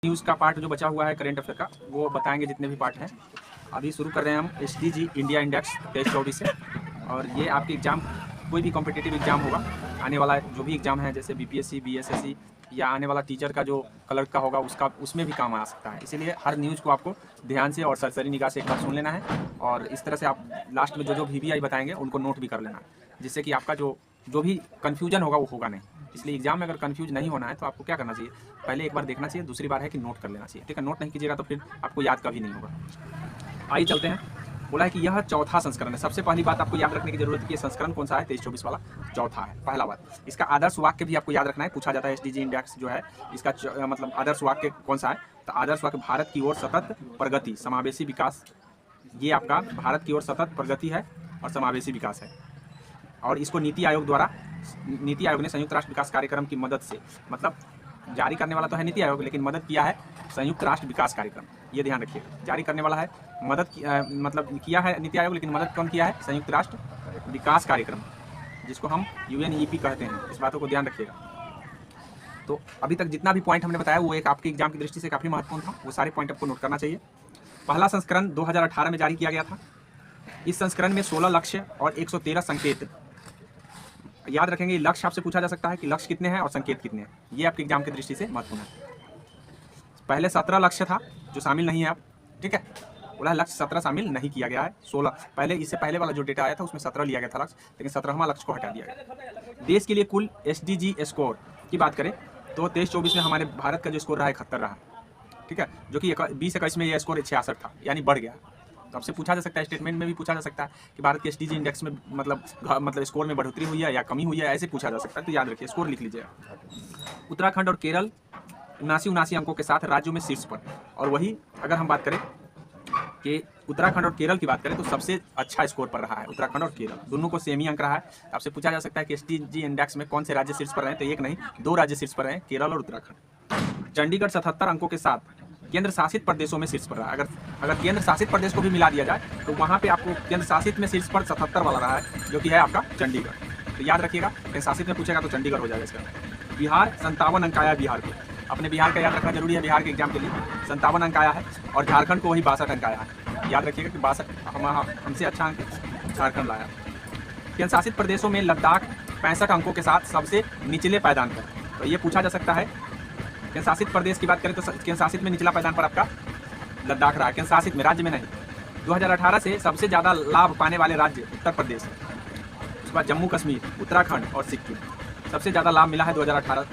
News का part जो बचा हुआ है करेंट अफेयर का वो बताएंगे जितने भी पार्ट हैं। अभी शुरू कर रहे हैं हम एसडीजी इंडिया इंडेक्स 23-24 से। और ये आपके एग्ज़ाम कोई भी कॉम्पिटिटिव एग्ज़ाम होगा, आने वाला जो भी एग्ज़ाम है जैसे बीपीएससी बीएसएससी या आने वाला टीचर का जो क्लर्क का होगा उसमें भी काम आ सकता है। इसीलिए हर न्यूज़ को आपको ध्यान से और सरसरी निगाह से एक बार सुन लेना है और इस तरह से आप लास्ट में जो वीवीआई बताएंगे उनको नोट भी कर लेना है, जिससे कि आपका जो भी कन्फ्यूजन होगा वो होगा नहीं। इसलिए एग्जाम में अगर कंफ्यूज नहीं होना है तो आपको क्या करना चाहिए, पहले एक बार देखना चाहिए, दूसरी बार है कि नोट कर लेना चाहिए। ठीक है, नोट नहीं कीजिएगा तो फिर आपको याद कभी नहीं होगा। आइए चलते हैं। बोला है कि यह चौथा संस्करण है। सबसे पहली बात आपको याद रखने की जरूरत है कि संस्करण कौन सा है, 23-24 वाला चौथा है। पहला बात, इसका आदर्श वाक्य भी आपको याद रखना है, पूछा जाता है एसडीजी इंडेक्स जो है इसका मतलब आदर्श वाक्य कौन सा है। तो आदर्श वाक्य भारत की ओर सतत प्रगति समावेशी विकास, ये आपका भारत की ओर सतत प्रगति है और समावेशी विकास है। और इसको नीति आयोग ने संयुक्त राष्ट्र विकास कार्यक्रम की मदद से, मतलब जारी करने वाला तो है नीति आयोग लेकिन मदद किया है संयुक्त राष्ट्र विकास कार्यक्रम, ये ध्यान रखिएगा। जारी करने वाला है मतलब किया है नीति आयोग लेकिन मदद कौन किया है, संयुक्त राष्ट्र विकास कार्यक्रम, जिसको हम यूएनईपी कहते हैं। इस बातों को ध्यान रखिएगा। तो अभी तक जितना भी पॉइंट हमने बताया वो एक आपके एग्जाम की दृष्टि से काफ़ी महत्वपूर्ण था, वो सारे पॉइंट आपको नोट करना चाहिए। पहला संस्करण 2018 में जारी किया गया था। इस संस्करण में 16 लक्ष्य और 113 संकेत। याद रखेंगे, लक्ष्य आपसे पूछा जा सकता है कि लक्ष्य कितने हैं और संकेत कितने हैं, ये आपके एग्जाम की दृष्टि से महत्वपूर्ण है। पहले 17 लक्ष्य था जो शामिल नहीं है अब, ठीक है, बोला लक्ष्य 17 शामिल नहीं किया गया है। 16 पहले, इससे पहले वाला जो डेटा आया था उसमें 17 लिया गया था लक्ष्य, लेकिन 17वां लक्ष्य को हटा दिया गया। देश के लिए कुल एसडीजी स्कोर की बात करें तो 23-24 में हमारे भारत का जो स्कोर रहा 71 रहा, ठीक है, जो कि 20-21 में यह स्कोर 66 था, यानी बढ़ गया। तो आपसे पूछा जा सकता है, स्टेटमेंट में भी पूछा जा सकता है कि भारत के एसडीजी इंडेक्स में मतलब स्कोर में बढ़ोतरी हुई है या कमी हुई है, ऐसे पूछा जा सकता है। तो याद रखिए, स्कोर लिख लीजिएगा। उत्तराखंड और केरल 79 अंकों के साथ राज्यों में शीर्ष पर। और वही अगर हम बात करें कि उत्तराखंड और केरल की बात करें तो सबसे अच्छा स्कोर पर रहा है उत्तराखंड और केरल, दोनों को सेम ही अंक रहा है। आपसे पूछा जा सकता है कि एसडीजी इंडेक्स में कौन से राज्य शीर्ष पर रहे, तो एक नहीं 2 राज्य शीर्ष पर रहे, केरल और उत्तराखंड। चंडीगढ़ 77 अंकों के साथ केंद्र शासित प्रदेशों में शीर्ष पर रहा है। अगर केंद्र शासित प्रदेश को भी मिला दिया जाए तो वहाँ पे आपको केंद्र शासित में शीर्ष पर 77 वाला रहा है, जो कि है आपका चंडीगढ़। तो याद रखिएगा, केंद्र शासित में पूछेगा तो चंडीगढ़ हो जाएगा इसका। बिहार 57 अंक आया बिहार को, अपने बिहार का याद रखना जरूरी है, बिहार के एग्जाम के लिए 57 अंक आया है। और झारखंड को वही 62 अंक आया है, याद रखिएगा कि 62 हमसे अच्छा अंक झारखंड लाया। केंद्र शासित प्रदेशों में लद्दाख 65 अंकों के साथ सबसे निचले पायदान पर। तो ये पूछा जा सकता है, केंद्र शासित प्रदेश की बात करें तो केंद्र शासित में निचला पायदान पर आपका लद्दाख रहा है, केंद्र शासित में, राज्य में नहीं। 2018 से सबसे ज़्यादा लाभ पाने वाले राज्य उत्तर प्रदेश, उसके बाद जम्मू कश्मीर, उत्तराखंड और सिक्किम, सबसे ज़्यादा लाभ मिला है 2018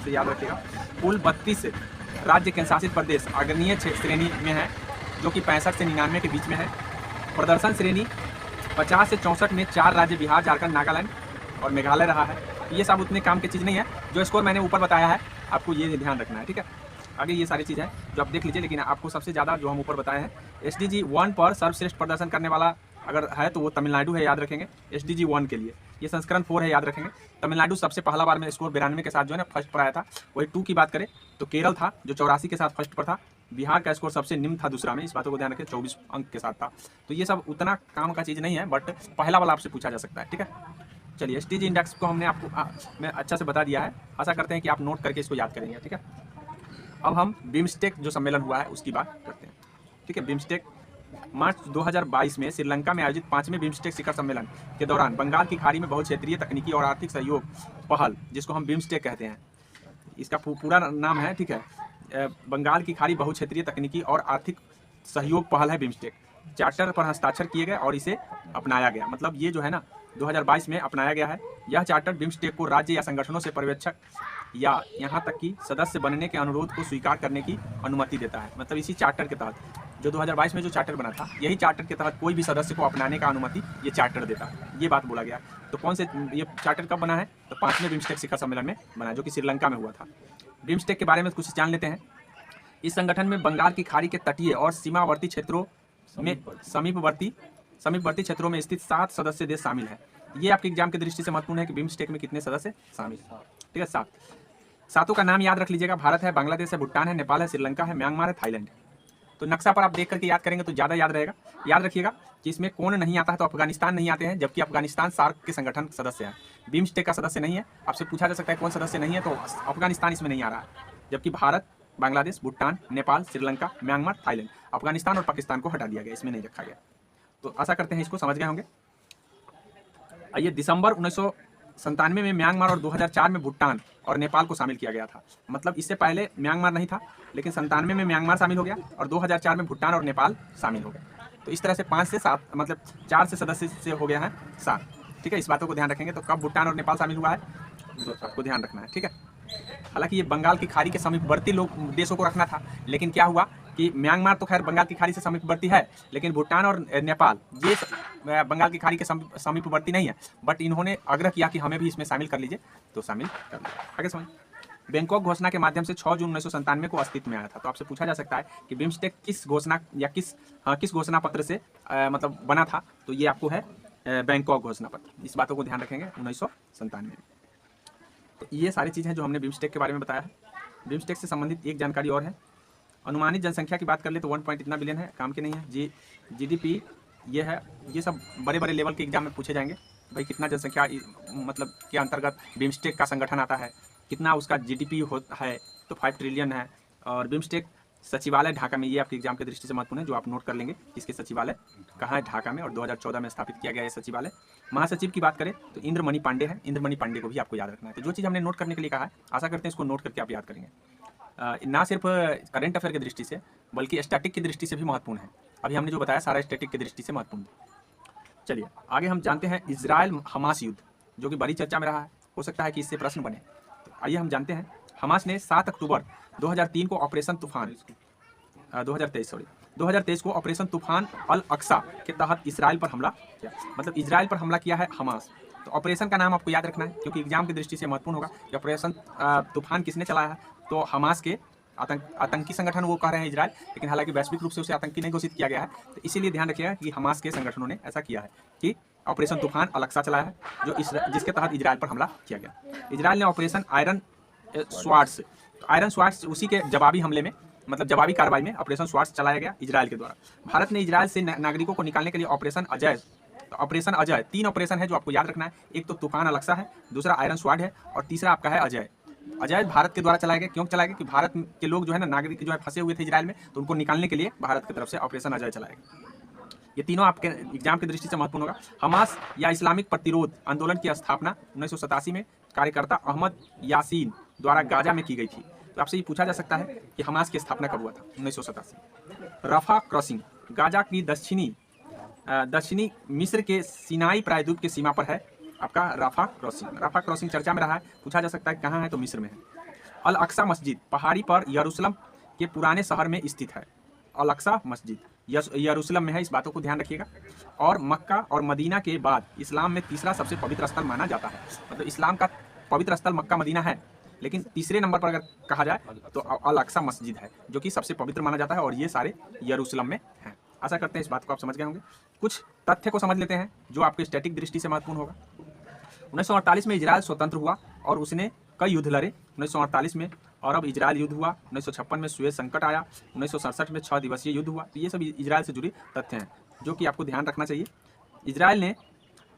से, याद रखिएगा। कुल 32 राज्य केंद्र शासित प्रदेश अग्रणीय श्रेणी में है, जो कि 65 से 99 के बीच में है। प्रदर्शन श्रेणी 50 से 64 में 4 राज्य बिहार, झारखंड, नागालैंड और मेघालय रहा है। ये सब उतने काम की चीज़ नहीं है, जो स्कोर मैंने ऊपर बताया है आपको ये ध्यान रखना है, ठीक है। आगे ये सारी चीज़ है जो आप देख लीजिए, लेकिन आपको सबसे ज़्यादा जो हम ऊपर बताए हैं एसडीजी 1 पर सर्वश्रेष्ठ प्रदर्शन करने वाला अगर है तो वो तमिलनाडु है, याद रखेंगे। एसडीजी 1 के लिए ये संस्करण 4 है, याद रखेंगे। तमिलनाडु सबसे पहला बार में स्कोर 92 के साथ जो है ना फर्स्ट पर आया था। वही 2 की बात करें तो केरल था जो 84 के साथ फर्स्ट पर था। बिहार का स्कोर सबसे निम्न था दूसरा में, इस बातों को ध्यान रखें, 24 अंक के साथ था। तो ये सब उतना काम का चीज़ नहीं है, बट पहला वाला आपसे पूछा जा सकता है, ठीक है। चलिए, एसडीजी इंडेक्स को हमने आपको मैं अच्छा से बता दिया है, आशा करते हैं कि आप नोट करके इसको याद करेंगे, ठीक है। अब हम बिम्स्टेक जो सम्मेलन हुआ है उसकी बात करते हैं, ठीक है। बिम्स्टेक मार्च 2022 में श्रीलंका में आयोजित 5वें बिम्स्टेक शिखर सम्मेलन के दौरान बंगाल की खाड़ी में बहुक्षेत्रीय तकनीकी और आर्थिक सहयोग पहल, जिसको हम बिम्स्टेक कहते हैं, इसका पूरा नाम है, ठीक है, बंगाल की खाड़ी बहुक्षेत्रीय तकनीकी और आर्थिक सहयोग पहल है बिम्स्टेक। चार्टर पर हस्ताक्षर किए गए और इसे अपनाया गया, मतलब ये जो है ना 2022 में अपनाया गया है। यह चार्टर बिम्स्टेक को राज्य या संगठनों से पर्यवेक्षक या यहाँ तक कि सदस्य बनने के अनुरोध को स्वीकार करने की अनुमति देता है। मतलब इसी चार्टर के तहत जो 2022 में जो चार्टर बना था, यही चार्टर के तहत कोई भी सदस्य को अपनाने का अनुमति ये चार्टर देता है, ये बात बोला गया। तो कौन से ये चार्टर कब बना है, तो 5वें बिम्स्टेक शिखर सम्मेलन में बना, जो कि श्रीलंका में हुआ था। बिम्स्टेक के बारे में कुछ जान लेते हैं। इस संगठन में बंगाल की खाड़ी के तटीय और सीमावर्ती क्षेत्रों में समीपवर्ती क्षेत्रों में स्थित 7 सदस्य देश शामिल है। ये आपके एग्जाम की दृष्टि से महत्वपूर्ण है कि बिम्स्टेक में कितने सदस्य शामिल हैं, ठीक है, 7। 7 का नाम याद रख लीजिएगा, भारत है, बांग्लादेश है, भूटान है, नेपाल है, श्रीलंका है, म्यांमार है, थाईलैंड है। तो नक्शा पर आप देख करके याद करेंगे तो ज़्यादा याद रहेगा। याद रखिएगा कि इसमें कौन नहीं आता है, तो अफगानिस्तान नहीं आते हैं, जबकि अफगानिस्तान सार्क के संगठन सदस्य है, बिम्स्टेक का सदस्य नहीं है। आपसे पूछा जा सकता है कौन सदस्य नहीं है, तो अफगानिस्तान इसमें नहीं आ रहा है, जबकि भारत, बांग्लादेश, भूटान, नेपाल, श्रीलंका, म्यांमार, थाईलैंड, अफगानिस्तान और पाकिस्तान को हटा दिया गया, इसमें नहीं रखा गया। तो आशा करते हैं इसको समझ गए होंगे। आइए, दिसंबर 1997 में म्यांमार और 2004 में भूटान और नेपाल को शामिल किया गया था। मतलब इससे पहले म्यांमार नहीं था, लेकिन 97 में म्यांमार शामिल हो गया और 2004 में भूटान और नेपाल शामिल हो गए। तो इस तरह से 5 से 7 मतलब 4 से सदस्य से हो गया है 7। ठीक है, इस बातों को ध्यान रखेंगे। तो कब भूटान और नेपाल शामिल हुआ है तो आपको ध्यान रखना है। ठीक है, हालांकि ये बंगाल की खाड़ी के समीपवर्ती लोग देशों को रखना था, लेकिन क्या हुआ कि म्यांमार तो खैर बंगाल की खाड़ी से समीपवर्ती है, लेकिन भूटान और नेपाल ये बंगाल की खाड़ी के समीपवर्ती नहीं है, बट इन्होंने आग्रह किया कि हमें भी इसमें शामिल कर लीजिए, तो शामिल कर लिया। आगे समझ। बैंकॉक घोषणा के माध्यम से 6 जून 1997 को अस्तित्व में आया था। तो आपसे पूछा जा सकता है कि बिम्स्टेक किस घोषणा या किस घोषणा पत्र से मतलब बना था, तो ये आपको है बैंकॉक घोषणा पत्र। इस बातों को ध्यान रखेंगे 1997 में। तो ये सारी चीज़ हैं जो हमने बिम्स्टेक के बारे में बताया है। बिम्स्टेक से संबंधित एक जानकारी और है, अनुमानित जनसंख्या की बात कर ले तो 1 इतना बिलियन है, काम के नहीं है। जीडीपी ये है, ये सब बड़े बड़े लेवल के एग्जाम में पूछे जाएंगे, भाई कितना जनसंख्या मतलब के अंतर्गत बिम्स्टेक का संगठन आता है, कितना उसका जीडीपी होता है, तो 5 ट्रिलियन है। और बिम्स्टेक सचिवालय ढाका में, ये आपके एग्जाम की दृष्टि से महत्वपूर्ण है, जो आप नोट कर लेंगे इसके सचिवालय कहाँ है, ढाका में, और 2014 में स्थापित किया गया ये सचिवालय। महासचिव की बात करें तो इंद्रमणि पांडे है, इंद्रमणि पांडे को भी आपको याद रखना है। तो जो चीज़ हमने नोट करने के लिए कहा है, आशा करते हैं इसको नोट करके आप याद करेंगे। ना सिर्फ करंट अफेयर की दृष्टि से बल्कि स्टैटिक की दृष्टि से भी महत्वपूर्ण है। अभी हमने जो बताया सारा स्टैटिक की दृष्टि से महत्वपूर्ण है। चलिए आगे हम जानते हैं इजराइल हमास युद्ध, जो कि बड़ी चर्चा में रहा है, हो सकता है कि इससे प्रश्न बने। तो आइए हम जानते हैं, हमास ने 7 अक्टूबर 2003 को ऑपरेशन तूफान 2023 को ऑपरेशन तूफान अल अक्सा के तहत इसराइल पर हमला किया। मतलब इसराइल पर हमला किया है हमास। तो ऑपरेशन का नाम आपको याद रखना है, क्योंकि एग्जाम की दृष्टि से महत्वपूर्ण होगा कि ऑपरेशन तूफान किसने चलाया है। तो हमास के आतंकी संगठन वो कह रहे हैं इजराइल, लेकिन हालांकि वैश्विक रूप से उसे आतंकी नहीं घोषित किया गया है। तो इसीलिए ध्यान रखिएगा कि हमास के संगठनों ने ऐसा किया है कि ऑपरेशन तूफान अल अक्सा चलाया है, जो जिसके तहत इजराइल पर हमला किया गया। इजराइल ने ऑपरेशन आयरन स्वार्ड्स, तो आयरन स्वार्ड्स उसी के जवाबी हमले में, मतलब जवाबी कार्रवाई में ऑपरेशन स्वार्ड्स चलाया गया इजराइल के द्वारा। भारत ने इजराइल से नागरिकों को निकालने के लिए ऑपरेशन अजय, तो ऑपरेशन अजय 3 ऑपरेशन है जो आपको याद रखना है। एक तो तूफान अल अक्सा है, दूसरा आयरन स्वार्ड है, और तीसरा आपका है अजय। अजय भारत के द्वारा चलाया गया। क्यों चलाया गया कि भारत के लोग जो है ना, नागरिक जो है फंसे हुए थे इजराइल में, तो उनको निकालने के लिए भारत की तरफ से ऑपरेशन अजय चलाया गया। ये तीनों आपके एग्जाम की दृष्टि से महत्वपूर्ण होगा। हमास या इस्लामिक प्रतिरोध आंदोलन की स्थापना 1987 में कार्यकर्ता अहमद यासीन द्वारा गाजा में की गई थी। तो आपसे ये पूछा जा सकता है कि हमास की स्थापना कब हुआ था, 1987। रफा क्रॉसिंग गाजा की दक्षिणी मिस्र के सिनाई प्रायद्वीप की सीमा पर है आपका रफा क्रॉसिंग। रफा क्रॉसिंग चर्चा में रहा है, पूछा जा सकता है कहाँ है, तो मिस्र में है। अल अक्सा मस्जिद पहाड़ी पर यरूशलेम के पुराने शहर में स्थित है। अल अक्सा मस्जिद यरूशलेम में है, इस बातों को ध्यान रखिएगा। और मक्का और मदीना के बाद इस्लाम में तीसरा सबसे पवित्र स्थल माना जाता है। मतलब इस्लाम का पवित्र स्थल मक्का मदीना है, लेकिन तीसरे नंबर पर अगर कहा जाए तो अल अक्सा मस्जिद है, जो कि सबसे पवित्र माना जाता है, और ये सारे यरूशलेम में हैं। आशा करते हैं इस बात को आप समझ गए होंगे। कुछ तथ्य को समझ लेते हैं जो आपके स्टैटिक दृष्टि से महत्वपूर्ण होगा। 1948 में इजराइल स्वतंत्र हुआ और उसने कई युद्ध लड़े। 1948 में अरब इजराइल युद्ध हुआ, 1956 में सुएज संकट आया, 1967 में 6 दिवसीय युद्ध हुआ। तो ये सब इजराइल से जुड़ी तथ्य हैं जो कि आपको ध्यान रखना चाहिए। इजराइल ने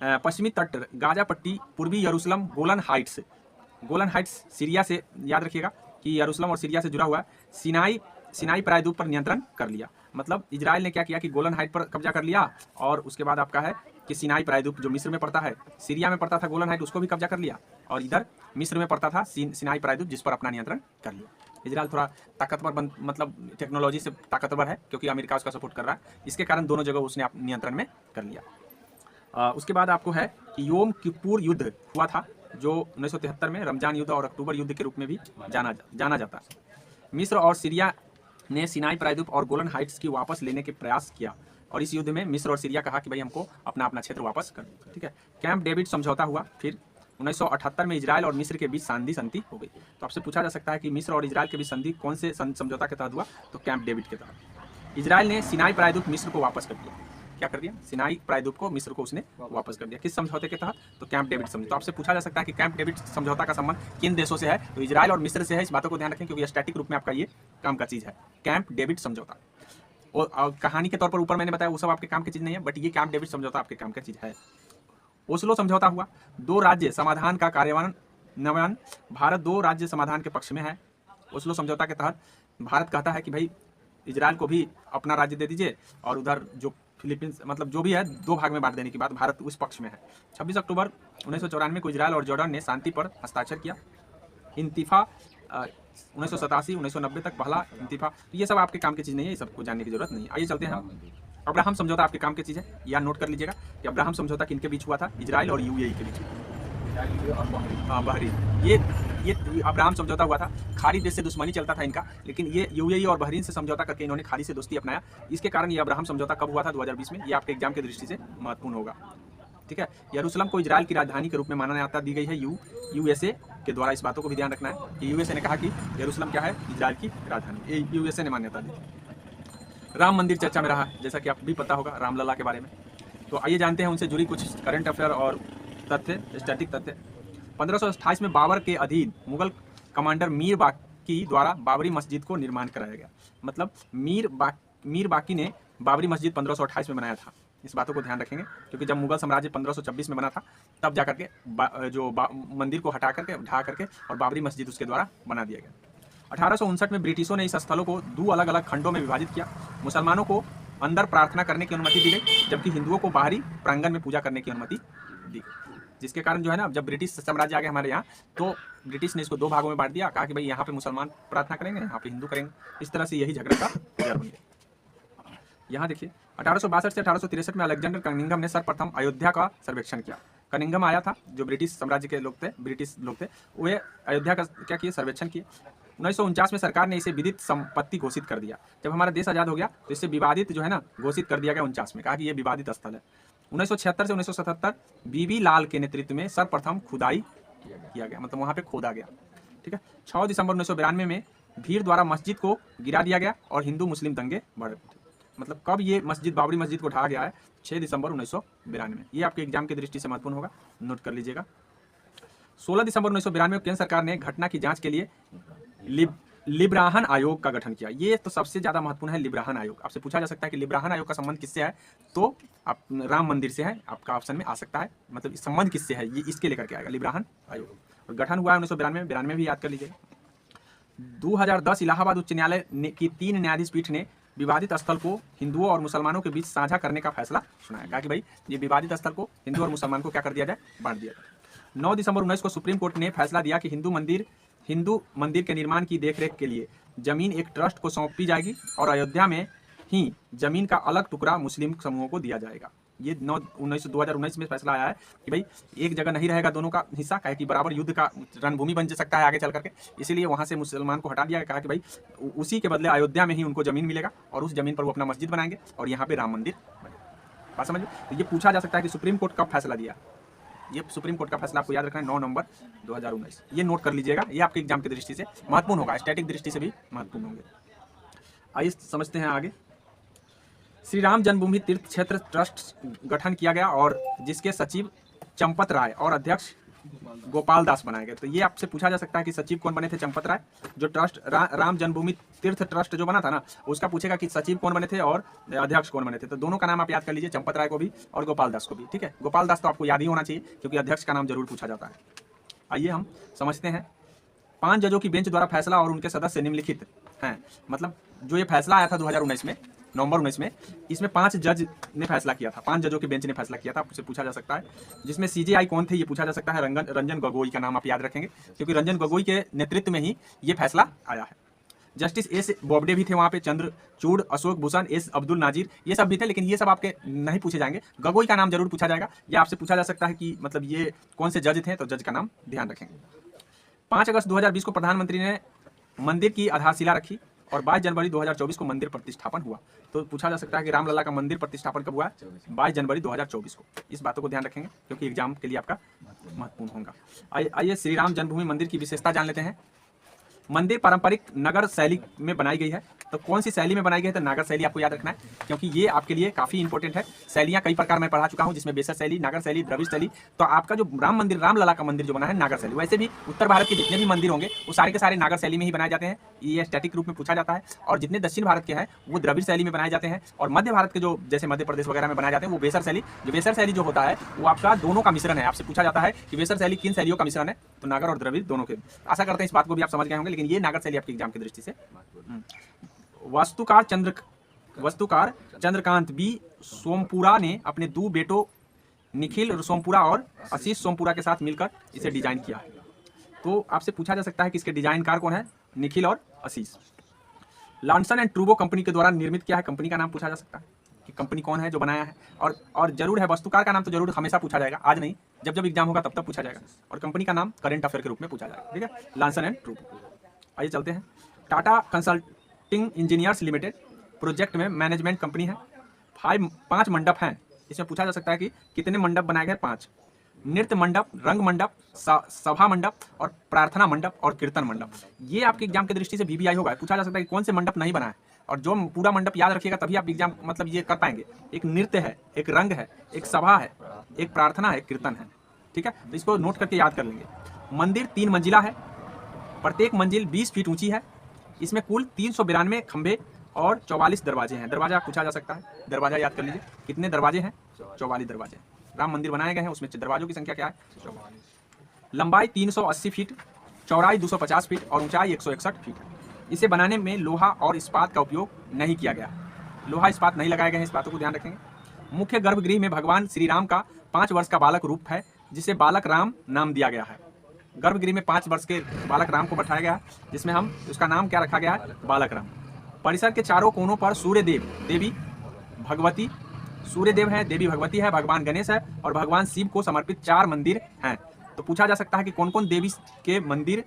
पश्चिमी तट गाजा पट्टी, पूर्वी यरूशलेम, गोलन हाइट्स सीरिया से, याद रखिएगा कि यरूशलेम और सीरिया से जुड़ा हुआ सिनाई प्रायद्वीप पर नियंत्रण कर लिया। मतलब इजराइल ने क्या किया कि गोलन हाइट पर कब्जा कर लिया, और उसके बाद आपका है कि सिनाई प्रायद्वीप जो मिस्र में पड़ता है, सीरिया में पड़ता था गोलन हाइट, उसको भी कब्जा कर लिया, और इधर मिस्र में पड़ता था सिनाई प्रायद्वीप, जिस पर अपना नियंत्रण कर लिया। इजराइल थोड़ा ताकतवर मतलब टेक्नोलॉजी से ताकतवर है, क्योंकि अमेरिका उसका सपोर्ट कर रहा है, इसके कारण दोनों जगह उसने नियंत्रण में कर लिया। उसके बाद आपको है कि योम किप्पुर युद्ध हुआ था, जो 1973 में रमजान युद्ध और अक्टूबर युद्ध के रूप में भी जाना जाता है। मिस्र और सीरिया ने सिनाई प्रायद्वीप और गोलन हाइट्स की वापस लेने के प्रयास किया, और इस युद्ध में मिस्र और सीरिया कहा कि भाई हमको अपना क्षेत्र वापस कर दो। ठीक है, कैंप डेविड समझौता हुआ। फिर 1978 में इजराइल और मिस्र के बीच संधि हो गई। तो आपसे पूछा जा सकता है कि मिस्र और इजराइल के बीच संधि कौन से समझौता के तहत हुआ, तो कैंप डेविड के तहत। इजराइल ने सिनाई प्रायद्वीप मिस्र को वापस कर दिया। क्या कर दिया, सिनाई प्रायद्वीप को मिस्र को उसने वापस कर दिया। किस समझौते के तहत, तो कैंप डेविड समझौता। तो आपसे पूछा जा सकता है कि कैंप डेविड समझौता का संबंध किन देशों से है, तो इजराइल और मिस्र से है। इस बातों को ध्यान रखें, क्योंकि स्टैटिक रूप में आपका ये काम का चीज़ है, कैंप डेविड समझौता। और कहानी के तौर पर ऊपर मैंने बताया वो सब आपके काम की चीज़ नहीं है, बट ये कैंप डेविड समझौता आपके काम की चीज़ है। ओस्लो समझौता हुआ, 2 राज्य समाधान का कार्यान्वयन, भारत 2 राज्य समाधान के पक्ष में है। ओस्लो समझौता के तहत भारत कहता है कि भाई इजराइल को भी अपना राज्य दे दीजिए, और उधर जो फिलीपींस मतलब जो भी है 2 भाग में बांट देने की बात भारत उस पक्ष में है। 26 अक्टूबर 1994 को इजराइल और जॉर्डन ने शांति पर हस्ताक्षर किया। इंतिफा 1987 1990 तक पहला इंतिफा। तो ये सब आपके काम की चीज़ नहीं है, ये सबको जानने की जरूरत नहीं है। आइए चलते हैं हम। अब्राहम समझौता आपके काम की चीज़ है, या नोट कर लीजिएगा कि अब्राहम समझौता किनके बीच हुआ था? इजराइल और यूएई के बीच। हाँ, बहरीन। ये अब्राहम समझौता हुआ था। खाड़ी देश से दुश्मनी चलता था इनका, लेकिन ये यूएई और बहरीन से समझौता करके इन्होंने खाड़ी से दोस्ती अपनाया। इसके कारण ये अब्राहम समझौता कब हुआ था? 2020 में। ये आपके एग्जाम की दृष्टि से महत्वपूर्ण होगा, ठीक है। यरूशलेम को इजराइल की राजधानी के रूप में मान्यता दी गई है यूएसए के द्वारा। इस बातों को भी ध्यान रखना है कि यूएसए ने कहा कि यरूशलेम क्या है? इजराइल की राजधानी। यूएसए ने मान्यता दी। राम मंदिर चर्चा में रहा, जैसा कि आपको भी पता होगा रामलला के बारे में। तो आइए जानते हैं उनसे जुड़ी कुछ करंट अफेयर और तथ्य, स्टैटिक तथ्य। 1528 में बाबर के अधीन मुगल कमांडर मीर बाकी द्वारा बाबरी मस्जिद को निर्माण कराया गया। मतलब मीर बाकी ने बाबरी मस्जिद 1528 में बनाया था। इस बातों को ध्यान रखेंगे, क्योंकि जब मुगल साम्राज्य 1526 में बना था, तब जाकर के मंदिर को ढा करके और बाबरी मस्जिद उसके द्वारा बना दिया गया। 1859 में ब्रिटिशों ने इस स्थलों को 2 अलग अलग खंडों में विभाजित किया। मुसलमानों को अंदर प्रार्थना करने की अनुमति दी गई, जबकि हिंदुओं को बाहरी प्रांगण में पूजा करने की अनुमति दी गई। जिसके कारण जो है ना, जब ब्रिटिश साम्राज्य आ गया हमारे यहाँ, तो ब्रिटिश ने इसको 2 भागों में बांट दिया। कहा कि भाई यहाँ पे मुसलमान प्रार्थना करेंगे, यहाँ पे हिंदू करेंगे। इस तरह से यही झगड़े का जड़ बन गया। यहाँ देखिए 1862 से 1863 में अलेक्जेंडर कनिंघम ने सर्वप्रथम अयोध्या का सर्वेक्षण किया। कनिंघम आया था, जो ब्रिटिश साम्राज्य के लोग थे, ब्रिटिश लोग थे, वे अयोध्या का क्या किए? सर्वेक्षण किए। 1949 में सरकार ने इसे विदित संपत्ति घोषित कर दिया। जब हमारा देश आज़ाद हो गया तो इसे विवादित जो है ना घोषित कर दिया गया 49 में, कहा कि ये विवादित स्थल है। 1976 से 1977 बीबी लाल के नेतृत्व में सर्वप्रथम खुदाई किया गया, मतलब वहाँ पे खोदा गया, ठीक है। 6 दिसंबर 1992 में भीड़ द्वारा मस्जिद को गिरा दिया गया और हिंदू मुस्लिम दंगे बढ़ गए। मतलब कब ये मस्जिद, बाबरी मस्जिद को ढाया गया है? 6 दिसंबर 1992 में। ये आपके एग्जाम की दृष्टि से महत्वपूर्ण होगा, नोट कर लीजिएगा। 16 दिसंबर 1992 में केंद्र सरकार ने घटना की जांच के लिए लिब्राहन आयोग का गठन किया। ये तो सबसे ज्यादा महत्वपूर्ण है, लिब्राहन आयोग। आपसे पूछा जा सकता है कि लिब्राहन आयोग का संबंध किससे है? तो आप राम मंदिर से है, आपका ऑप्शन में आ सकता है। मतलब इस संबंध किससे है, ये इसके लेकर के आएगा लिब्राहन आयोग। और गठन हुआ है 1992 में भी याद कर लीजिएगा। 2010 इलाहाबाद उच्च न्यायालय की 3 न्यायाधीश पीठ ने विवादित स्थल को हिंदुओं और मुसलमानों के बीच साझा करने का फैसला सुनाया। कहा कि भाई ये विवादित स्थल को हिंदू और मुसलमान को क्या कर दिया जाए? बांट दिया जाए। 9 दिसंबर 19 को सुप्रीम कोर्ट ने फैसला दिया कि हिंदू मंदिर के निर्माण की देखरेख के लिए जमीन एक ट्रस्ट को सौंपी जाएगी और अयोध्या में ही जमीन का अलग टुकड़ा मुस्लिम समूहों को दिया जाएगा। ये 2019 में फैसला आया है कि भाई एक जगह नहीं रहेगा दोनों का हिस्सा, कहे कि बराबर युद्ध का रणभूमि बन सकता है आगे चल करके। इसीलिए वहाँ से मुसलमान को हटा दिया, कहा कि भाई उसी के बदले अयोध्या में ही उनको जमीन मिलेगा और उस जमीन पर वो अपना मस्जिद बनाएंगे और यहाँ पे राम मंदिर बनेगा। बात समझिए। तो ये पूछा जा सकता है कि सुप्रीम कोर्ट कब फैसला दिया? ये सुप्रीम कोर्ट का फैसला आपको याद रखना है 9 नवंबर 2019। ये नोट कर लीजिएगा, ये आपके एग्जाम की दृष्टि से महत्वपूर्ण होगा, स्टैटिक दृष्टि से भी महत्वपूर्ण होंगे। आइए समझते हैं आगे। श्री राम जन्मभूमि तीर्थ क्षेत्र ट्रस्ट गठन किया गया और जिसके सचिव चंपत राय और अध्यक्ष गोपाल दास बनाए गए। तो ये आपसे पूछा जा सकता है कि सचिव कौन बने थे? चंपत राय। जो ट्रस्ट राम जन्मभूमि तीर्थ ट्रस्ट जो बना था ना, उसका पूछेगा कि सचिव कौन बने थे और अध्यक्ष कौन बने थे। तो दोनों का नाम आप याद कर लीजिए, चंपत राय को भी और गोपाल दास को भी, ठीक है। गोपाल दास तो आपको याद ही होना चाहिए क्योंकि अध्यक्ष का नाम जरूर पूछा जाता है। आइए हम समझते हैं। 5 जजों की बेंच द्वारा फैसला और उनके सदस्य निम्नलिखित हैं। मतलब जो ये फैसला आया था 2019 में, नवंबर 19 में, इसमें 5 जज ने फैसला किया था, 5 जजों के बेंच ने फैसला किया था। आपसे पूछा जा सकता है जिसमें सीजेआई कौन थे, ये पूछा जा सकता है। रंजन गोगोई का नाम आप याद रखेंगे क्योंकि रंजन गोगोई के नेतृत्व में ही ये फैसला आया है। जस्टिस एस बोबडे भी थे वहाँ पे, चंद्रचूड़, अशोक भूषण, एस अब्दुल नाजिर, ये सब भी थे, लेकिन ये सब आपके नहीं पूछे जाएंगे। गोगोई का नाम जरूर पूछा जाएगा। ये आपसे पूछा जा सकता है कि मतलब ये कौन से जज थे, तो जज का नाम ध्यान रखेंगे। 5 अगस्त 2020 को प्रधानमंत्री ने मंदिर की आधारशिला रखी और 22 जनवरी 2024 को मंदिर प्रतिष्ठापन हुआ। तो पूछा जा सकता है कि रामलला का मंदिर प्रतिष्ठापन कब हुआ? 22 जनवरी 2024 को। इस बातों को ध्यान रखेंगे क्योंकि एग्जाम के लिए आपका महत्वपूर्ण होगा। आइए श्री राम जन्मभूमि मंदिर की विशेषता जान लेते हैं। मंदिर पारंपरिक नगर शैली में बनाई गई है। तो कौन सी शैली में बनाई गई है? तो नागर शैली आपको याद रखना है क्योंकि ये आपके लिए काफी इंपॉर्टेंट है। शैलियां कई प्रकार मैं पढ़ा चुका हूं, जिसमें बेसर शैली, नागर शैली, द्रविड़ शैली। तो आपका जो राम मंदिर, रामलला का मंदिर जो बना है नागर शैली। वैसे भी उत्तर भारत के जितने भी मंदिर होंगे वो सारे के सारे नागर शैली में ही बनाए जाते हैं। ये स्टैटिक रूप में पूछा जाता है। और जितने दक्षिण भारत के हैं वो द्रविड़ शैली में बनाए जाते हैं। और मध्य भारत के जो जैसे मध्य प्रदेश वगैरह में बनाए जाते हैं वो बेसर शैली। जो बेसर शैली जो होता है वो आपका दोनों का मिश्रण है। आपसे पूछा जाता है कि बेसर शैली किन शैलियों का मिश्रण है? तो नागर और द्रविड़ दोनों के। आशा करते हैं इस बात को भी आप समझ गए होंगे। लेकिन ये नागर शैली आपके एग्जाम की दृष्टि से। वास्तुकार चंद्रकांत बी सोमपुरा ने अपने 2 बेटों निखिल सोमपुरा और आशीष सोमपुरा के साथ मिलकर इसे डिजाइन किया है। तो आपसे पूछा जा सकता है कि इसके डिजाइनकार कौन है, निखिल और आशीष। लॉन्सन एंड ट्रूबो कंपनी के द्वारा निर्मित किया है, कंपनी का नाम पूछा जा सकता है कि कंपनी कौन है जो बनाया है। और जरूर है, वस्तुकार का नाम तो जरूर हमेशा पूछा जाएगा, आज नहीं, जब जब एग्जाम होगा तब तब पूछा जाएगा। और कंपनी का नाम करंट अफेयर के रूप में पूछा जाएगा, ठीक है, लॉन्सन एंड ट्रूबो। आइए चलते हैं। Tata consulting engineers limited project में मैनेजमेंट कंपनी है। 5 मंडप हैं, इसमें पूछा जा सकता है कि कितने मंडप बनाए गए, 5। नृत्य मंडप, रंग मंडप, सभा मंडप और प्रार्थना मंडप और कीर्तन मंडप। ये आपके एग्जाम की दृष्टि से VBI होगा, पूछा जा सकता है कि कौन से मंडप नहीं बना है, और जो पूरा मंडप याद रखिएगा तभी आप एग्जाम मतलब ये कर पाएंगे। एक नृत्य है, एक रंग है, एक सभा है, एक प्रार्थना है, कीर्तन है, ठीक है, तो इसको नोट करके याद कर लेंगे। मंदिर 3 मंजिला है, प्रत्येक मंजिल 20 फीट ऊंची है। इसमें कुल 392 खंभे और 44 दरवाजे हैं। दरवाजा पूछा जा सकता है, दरवाजा याद कर लीजिए, कितने दरवाजे हैं, 44 दरवाजे। राम मंदिर बनाए गए हैं, उसमें दरवाजों की संख्या क्या है, 44। लंबाई 380 फीट, चौड़ाई 250 फीट और ऊंचाई 161 फीट है। इसे बनाने में लोहा और इस्पात का उपयोग नहीं किया गया, लोहा इस्पात नहीं लगाए गए हैं, इस बातों को ध्यान रखेंगे। मुख्य गर्भगृह में भगवान श्री राम का 5 वर्ष का बालक रूप है, जिसे बालक राम नाम दिया गया है। गर्भगृह में 5 वर्ष के बालक राम को बैठाया गया है, जिसमें हम उसका नाम क्या रखा गया है, बालक राम। परिसर के चारों कोनों पर सूर्यदेव, देवी भगवती, सूर्यदेव है, देवी भगवती है, भगवान गणेश है और भगवान शिव को समर्पित 4 मंदिर हैं। तो पूछा जा सकता है कि कौन कौन देवी के मंदिर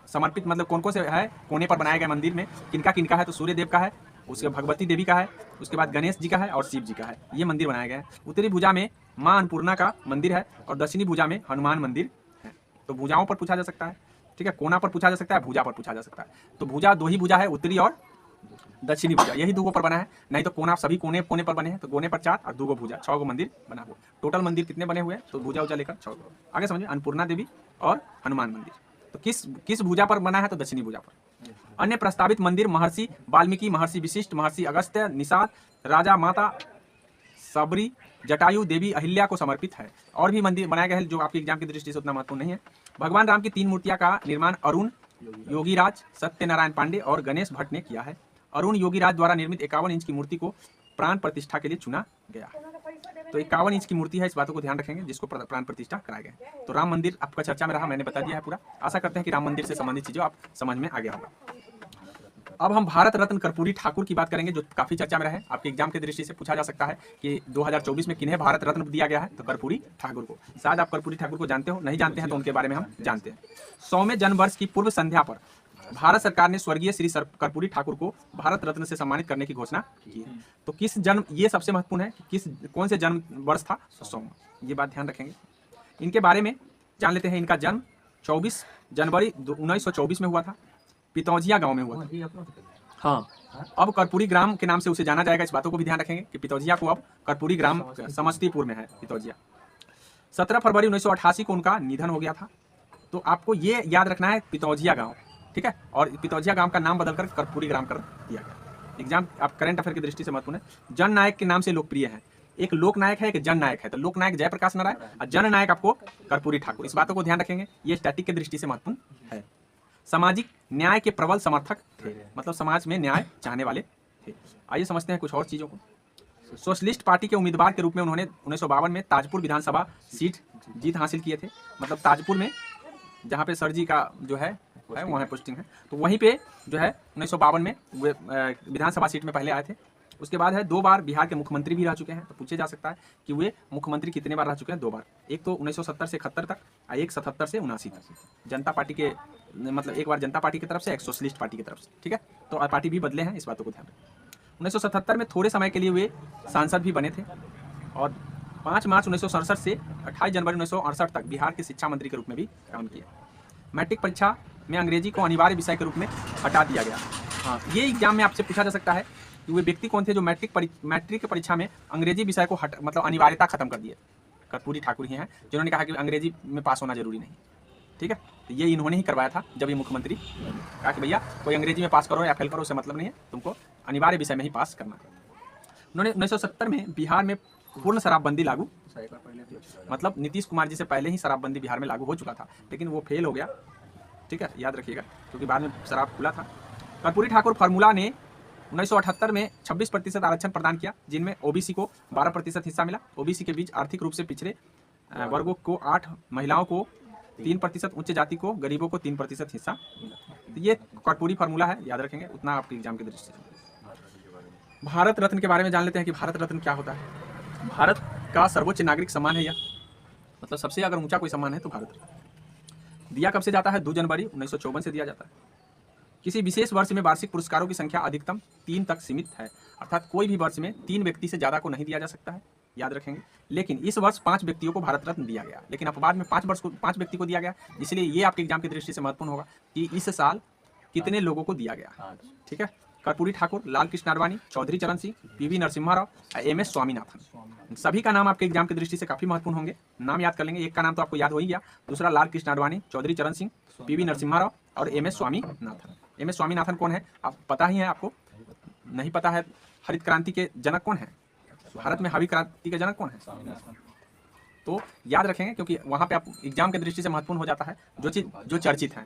समर्पित, मतलब कौन कौन से है कोने पर बनाए गए मंदिर में, किनका किनका है, तो सूर्यदेव का है, उसके भगवती देवी का है, उसके बाद गणेश जी का है और शिव जी का है, ये मंदिर बनाए गए हैं। उत्तरी भुजा में माँ अन्नपूर्णा का मंदिर है और दक्षिणी भुजा में हनुमान मंदिर है। तो भुजाओं पर पूछा जा सकता है, ठीक है, कोना पर पूछा जा सकता है, भुजा पर पूछा जा सकता है। तो भुजा 2 ही भुजा है, उत्तरी और दक्षिणी भुजा, यही 2 पर बना है, नहीं तो कोना सभी कोने कोने पर बने हैं, तो कोने पर 4 और 2 भुजा, 6 मंदिर बना हुआ। टोटल मंदिर कितने बने हुए हैं, तो भुजा उजा लेकर 6। आगे समझिए, अन्नपूर्णा देवी और हनुमान मंदिर। तो किस भुजा पर बना है, तो दक्षिणी भुजा पर। अन्य प्रस्तावित मंदिर महर्षि वाल्मीकि, महर्षि वशिष्ठ, महर्षि अगस्त्य, निषाद, राजा माता सबरी, जटायु, देवी अहिल्या को समर्पित है। और भी मंदिर बनाए गए हैं जो आपके एग्जाम की दृष्टि से उतना महत्वपूर्ण नहीं है। भगवान राम की 3 मूर्तियां का निर्माण अरुण योगीराज, सत्यनारायण पांडे और गणेश भट्ट ने किया है। अरुण योगीराज द्वारा निर्मित 51 इंच की मूर्ति को प्राण प्रतिष्ठा के लिए चुना गया। तो 51 इंच की मूर्ति है, इस बातों को ध्यान रखेंगे, जिसको प्राण प्रतिष्ठा कराया गया। तो राम मंदिर आपका चर्चा में रहा, मैंने बता दिया है पूरा। आशा करते हैं कि राम मंदिर से संबंधित चीजें आप समझ में आ गया होगा। अब हम भारत रत्न कर्पूरी ठाकुर की बात करेंगे, जो काफी चर्चा में रहे। आपके एग्जाम की दृष्टि से पूछा जा सकता है कि 2024 में किन्हें भारत रत्न दिया गया है, तो कर्पूरी ठाकुर को। शायद आप कर्पूरी ठाकुर को जानते हो, नहीं जानते हैं तो उनके बारे में हम जानते हैं। 100वें जन्मवर्ष की पूर्व संध्या पर भारत सरकार ने स्वर्गीय श्री कर्पूरी ठाकुर को भारत रत्न से सम्मानित करने की घोषणा की है। तो किस जन्म, ये सबसे महत्वपूर्ण है, कौन से जन्म वर्ष था, 100वां, ये बात ध्यान रखेंगे। इनके बारे में जान लेते हैं। इनका जन्म 24 जनवरी 1924 में हुआ था, पितौजिया गांव में हुआ था। हाँ, अब कर्पूरी ग्राम के नाम से उसे जाना जाएगा, इस बातों को भी ध्यान रखेंगे कि पितौजिया को अब कर्पूरी ग्राम समस्तीपुर में है पितौजिया। 17 फरवरी 1988 को उनका निधन हो गया था। तो आपको ये याद रखना है, पितौजिया गांव, ठीक है, और पितौजिया गांव का नाम बदलकर कर्पूरी ग्राम कर दिया गया। एग्जाम आप करंट अफेयर की दृष्टि से महत्वपूर्ण है। जन नायक के नाम से लोकप्रिय है, एक लोक नायक है, एक जन नायक है। तो लोक नायक जयप्रकाश नारायण और जन नायक आपको कर्पूरी ठाकुर, इस बातों को ध्यान रखेंगे, ये स्टैटिक की दृष्टि से महत्वपूर्ण है। सामाजिक न्याय के प्रबल समर्थक थे, मतलब समाज में न्याय चाहने वाले थे। आइए समझते हैं कुछ और चीजों को। सोशलिस्ट पार्टी के उम्मीदवार के रूप में उन्होंने 1952 में ताजपुर विधानसभा सीट जीत हासिल किए थे। मतलब ताजपुर में जहाँ पे सर जी का जो है वहाँ पोस्टिंग है, तो वहीं पे जो है 1952 में वे विधानसभा सीट में पहले आए थे। उसके बाद है 2 बार बिहार के मुख्यमंत्री भी रह चुके हैं। तो पूछे जा सकता है कि वे मुख्यमंत्री कितने बार रह चुके हैं, 2 बार। एक तो 1970 से 71 तक और एक 77 से 79 तक। जनता पार्टी के मतलब एक बार जनता पार्टी की तरफ से, एक सोशलिस्ट पार्टी की तरफ से, ठीक है। तो पार्टी भी बदले हैं, इस बातों को ध्यान रखें। 1977 में थोड़े समय के लिए वे सांसद भी बने थे और 5 मार्च 1967 से 28 जनवरी 1968 तक बिहार के शिक्षा मंत्री के रूप में भी काम किया। मैट्रिक परीक्षा में अंग्रेजी को अनिवार्य विषय के रूप में हटा दिया गया। हाँ, ये एग्जाम में आपसे पूछा जा सकता है कि वे व्यक्ति कौन थे जो मैट्रिक परीक्षा में अंग्रेजी विषय को मतलब अनिवार्यता खत्म कर दिए। कर्पूरी ठाकुर ही हैं जिन्होंने कहा कि अंग्रेजी में पास होना जरूरी नहीं, ठीक है। तो ये इन्होंने ही करवाया था जब ये मुख्यमंत्री कहा कि भैया कोई अंग्रेजी में पास करो या फेल करो, उससे मतलब नहीं है, तुमको अनिवार्य विषय में ही पास करना। उन्होंने 1970 में बिहार में पूर्ण शराबबंदी लागू, मतलब नीतीश कुमार जी से पहले ही शराबबंदी बिहार में लागू हो चुका था, लेकिन वो फेल हो गया ठीक है, याद रखिएगा, क्योंकि बाद में शराब खुला था। कर्पूरी ठाकुर फार्मूला ने 1978 में 26% आरक्षण प्रदान किया, जिनमें ओबीसी को 12% हिस्सा मिला। ओबीसी के बीच आर्थिक रूप से पिछड़े वर्गों को 8, महिलाओं को 3%, उच्च जाति को, गरीबों को 3% हिस्सा मिला। तो ये कर्पूरी फार्मूला है, याद रखेंगे, उतना आपके एग्जाम की दृष्टि से। भारत रत्न के बारे में जान लेते हैं कि भारत रत्न क्या होता है। भारत का सर्वोच्च नागरिक सम्मान है यह, मतलब सबसे अगर ऊंचा कोई सम्मान है तो भारत रत्न। दिया कब से जाता है? 2 जनवरी 1954 से दिया जाता है। किसी विशेष वर्ष में वार्षिक पुरस्कारों की संख्या अधिकतम 3 तक सीमित है, अर्थात कोई भी वर्ष में 3 व्यक्ति से ज़्यादा को नहीं दिया जा सकता है, याद रखेंगे। लेकिन इस वर्ष 5 व्यक्तियों को भारत रत्न दिया गया, लेकिन अपवाद में 5 व्यक्ति को दिया गया, इसलिए ये आपके एग्जाम की दृष्टि से महत्वपूर्ण होगा कि इस साल कितने लोगों को दिया गया। ठीक है, कर्पूरी ठाकुर, लाल कृष्ण आडवाणी, चौधरी चरण सिंह, पीवी नरसिम्हा राव, MS स्वामीनाथन, सभी का नाम आपके एग्जाम की दृष्टि से काफी महत्वपूर्ण होंगे। नाम याद कर लेंगे, एक का नाम तो आपको याद हो ही गया, दूसरा लाल कृष्ण आडवाणी, चौधरी चरण सिंह, पीवी नरसिम्हा राव और MS स्वामीनाथन। MS स्वामीनाथन कौन है? आप पता ही है, आपको नहीं पता है? हरित क्रांति के जनक कौन है? भारत में हरित क्रांति के जनक कौन है? तो याद रखेंगे, क्योंकि वहां पे आप एग्जाम की दृष्टि से महत्वपूर्ण हो जाता है जो चीज जो चर्चित है।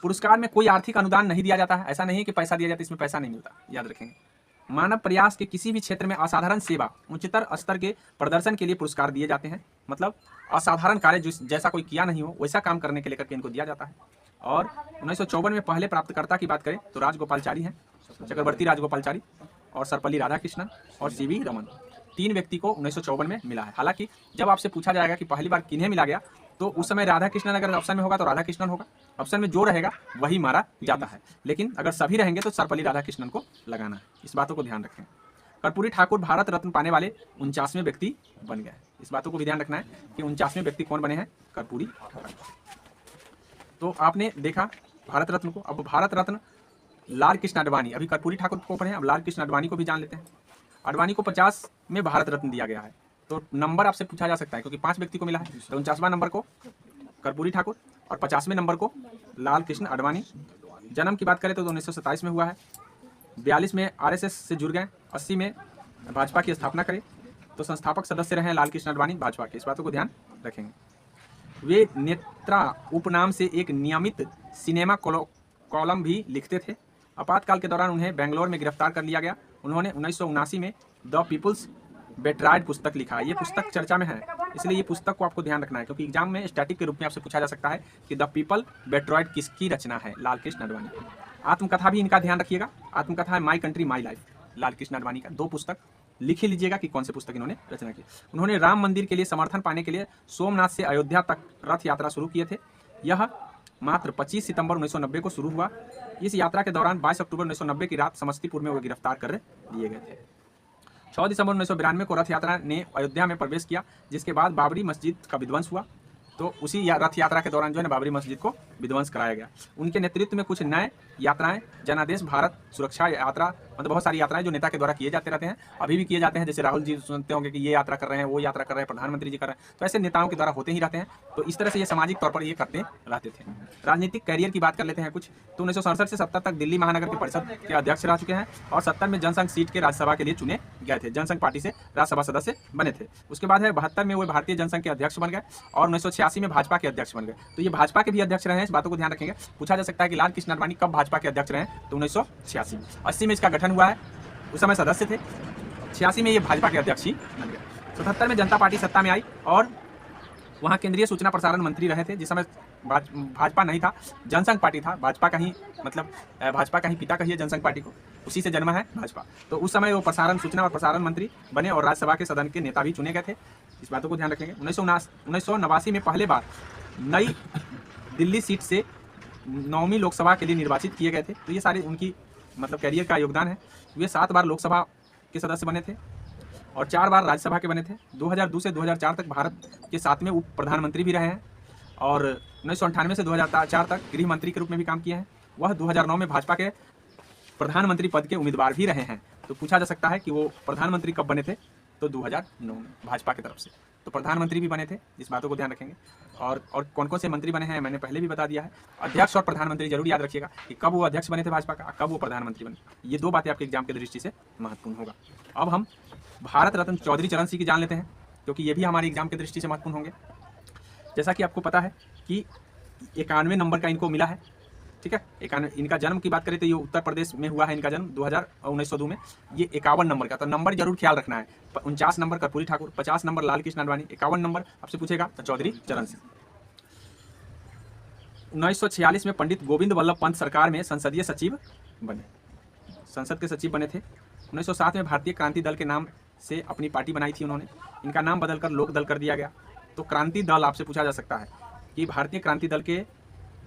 पुरस्कार में कोई आर्थिक अनुदान नहीं दिया जाता है, ऐसा नहीं है कि पैसा दिया जाता है, इसमें पैसा नहीं मिलता, याद रखेंगे। मानव प्रयास के किसी भी क्षेत्र में असाधारण सेवा, उच्चतर स्तर के प्रदर्शन के लिए पुरस्कार दिए जाते हैं, मतलब असाधारण कार्य जैसा कोई किया नहीं हो वैसा काम करने के लिए करके इनको दिया जाता है। और 1954 में पहले प्राप्तकर्ता की बात करें तो राजगोपालचारी हैं, चक्रवर्ती राजगोपालचारी और सर्वपल्ली राधाकृष्णन और CV रमन, 3 व्यक्ति को 1954 में मिला है। हालांकि जब आपसे पूछा जाएगा कि पहली बार किन्हें मिला गया, तो उस समय राधाकृष्णन अगर ऑप्शन में होगा तो राधाकृष्णन होगा, ऑप्शन में जो रहेगा वही मारा जाता है, लेकिन अगर सभी रहेंगे तो सर्वपल्ली राधाकृष्णन को लगाना है। इस बातों को ध्यान रखें। कर्पूरी ठाकुर भारत रत्न पाने वाले 49वें व्यक्ति बन गए। इस बातों को भी ध्यान रखना है कि 49वें व्यक्ति कौन बने हैं? कर्पूरी ठाकुर। तो आपने देखा भारत रत्न को। अब भारत रत्न लाल कृष्ण आडवाणी, अभी कर्पूरी ठाकुर को पढ़े, अब लाल कृष्ण आडवाणी को भी जान लेते हैं। आडवाणी को 50 में भारत रत्न दिया गया है, तो नंबर आपसे पूछा जा सकता है, क्योंकि 5 व्यक्ति को मिला है, तो 49वां नंबर को कर्पूरी ठाकुर और 50वें नंबर को लाल कृष्ण आडवाणी। जन्म की बात करें तो 1927 में हुआ है। 42 में RSS से जुड़ गए, 80 में भाजपा की स्थापना करे, तो संस्थापक सदस्य रहे हैं लाल कृष्ण आडवाणी भाजपा के। इस बातों को ध्यान रखेंगे। वे नेत्रा उपनाम से एक नियमित सिनेमा कॉलम भी लिखते थे। आपातकाल के दौरान उन्हें बेंगलोर में गिरफ्तार कर लिया गया। उन्होंने 1979 में द पीपुल्स बेट्रायड पुस्तक लिखा है। ये पुस्तक चर्चा में है, इसलिए ये पुस्तक को आपको ध्यान रखना है, क्योंकि एग्जाम में स्टैटिक के रूप में आपसे पूछा जा सकता है कि द पीपल बेट्रॉयड किसकी रचना है? लाल कृष्ण आडवाणी। आत्मकथा भी इनका ध्यान रखिएगा। आत्मकथा है my country my life, Lal Krishna Advani का। 2 पुस्तक लिख ही लीजिएगा कि कौन से पुस्तक इन्होंने रचना की। उन्होंने राम मंदिर के लिए समर्थन पाने के लिए सोमनाथ से अयोध्या तक रथ यात्रा शुरू किए थे। यह मात्र 25 सितंबर 1990 को शुरू हुआ। इस यात्रा के दौरान 22 अक्टूबर 1990 की रात समस्तीपुर में वो गिरफ्तार कर लिए गए थे। 6 दिसंबर 1992 को रथ यात्रा ने अयोध्या में प्रवेश किया, जिसके बाद बाबरी मस्जिद का विध्वंस हुआ। तो उसी रथ यात्रा के दौरान जो है ना बाबरी मस्जिद को विध्वंस कराया गया। उनके नेतृत्व में कुछ नए यात्राएं, जनादेश भारत सुरक्षा यात्रा, मतलब बहुत सारी यात्राएं जो नेता के द्वारा किए जाते रहते हैं, अभी भी किए जाते हैं। जैसे राहुल जी सुनते होंगे कि ये यात्रा कर रहे हैं, वो यात्रा कर रहे हैं, प्रधानमंत्री जी कर रहे हैं, तो ऐसे नेताओं के द्वारा होते ही रहते हैं। तो इस तरह से ये सामाजिक तौर पर ये करते रहते थे। राजनीतिक कैरियर की बात कर लेते हैं कुछ। तो 1967 से 70 तक दिल्ली महानगर के परिषद के अध्यक्ष रह चुके हैं और 70 में जनसंघ सीट के राज्यसभा के लिए चुने गए थे। जनसंघ पार्टी से राज्यसभा सदस्य बने थे। उसके बाद है 72 में वो भारतीय जनसंघ के अध्यक्ष बन गए और 1986 में भाजपा के अध्यक्ष बन गए। तो ये भाजपा के भी अध्यक्ष रहे हैं, इस बातों को ध्यान रखेंगे। पूछा जा सकता है कि लाल कृष्ण आडवाणी कब भाजपा के अध्यक्ष रहे? तो 1986 में। 80 में इसका गठन हुआ है, उस समय सदस्य थे। 86 में ये भाजपा के अध्यक्ष ही बन गए। 77 में जनता पार्टी सत्ता में आई और वहाँ केंद्रीय सूचना प्रसारण मंत्री रहे थे। जिस समय भाजपा नहीं था, जनसंघ पार्टी था। भाजपा का ही मतलब भाजपा का ही पिता कहिए जनसंघ पार्टी को, उसी से जन्मा है भाजपा। तो उस समय वो सूचना और प्रसारण मंत्री बने और राज्यसभा के सदन के नेता भी चुने गए थे। इस बातों को ध्यान रखेंगे। 1989 में पहले बार नई दिल्ली सीट से 9वीं लोकसभा के लिए निर्वाचित किए गए थे। तो ये सारे उनकी मतलब कैरियर का योगदान है। वे 7 बार लोकसभा के सदस्य बने थे और 4 बार राज्यसभा के बने थे। 2002 से 2004 तक भारत के 7वें उप प्रधानमंत्री भी रहे हैं और 1998 से 2004 तक गृह मंत्री के रूप में भी काम किए हैं। वह 2009 में भाजपा के प्रधानमंत्री पद के उम्मीदवार भी रहे हैं। तो पूछा जा सकता है कि वो प्रधानमंत्री कब बने थे? तो 2009 में भाजपा की तरफ से तो प्रधानमंत्री भी बने थे। इस बातों को ध्यान रखेंगे। और कौन कौन से मंत्री बने हैं मैंने पहले भी बता दिया है। अध्यक्ष और प्रधानमंत्री जरूर याद रखिएगा कि कब वो अध्यक्ष बने थे भाजपा का, कब वो प्रधानमंत्री बने। ये 2 बातें आपके एग्जाम की दृष्टि से महत्वपूर्ण होगा। अब हम भारत रत्न चौधरी चरण सिंह की जान लेते हैं, क्योंकि ये भी हमारे एग्जाम की दृष्टि से महत्वपूर्ण होंगे। जैसा कि आपको पता है कि 91 नंबर का इनको मिला है, ठीक है। 91 इनका जन्म की बात करें तो ये उत्तर प्रदेश में हुआ है इनका जन्म 1902 में। ये 51 नंबर का, तो नंबर जरूर ख्याल रखना है। 49 number Karpoori Thakur, 50 number Lal Krishna Advani, 51 number आपसे पूछेगा तो चौधरी चरण सिंह। 1946 में पंडित गोविंद वल्लभ पंत सरकार में संसदीय सचिव बने, संसद के सचिव बने थे। 1907 में भारतीय क्रांति दल के नाम से अपनी पार्टी बनाई थी उन्होंने, इनका नाम बदलकर लोक दल कर दिया गया। तो क्रांति दल आपसे पूछा जा सकता है कि भारतीय क्रांति दल के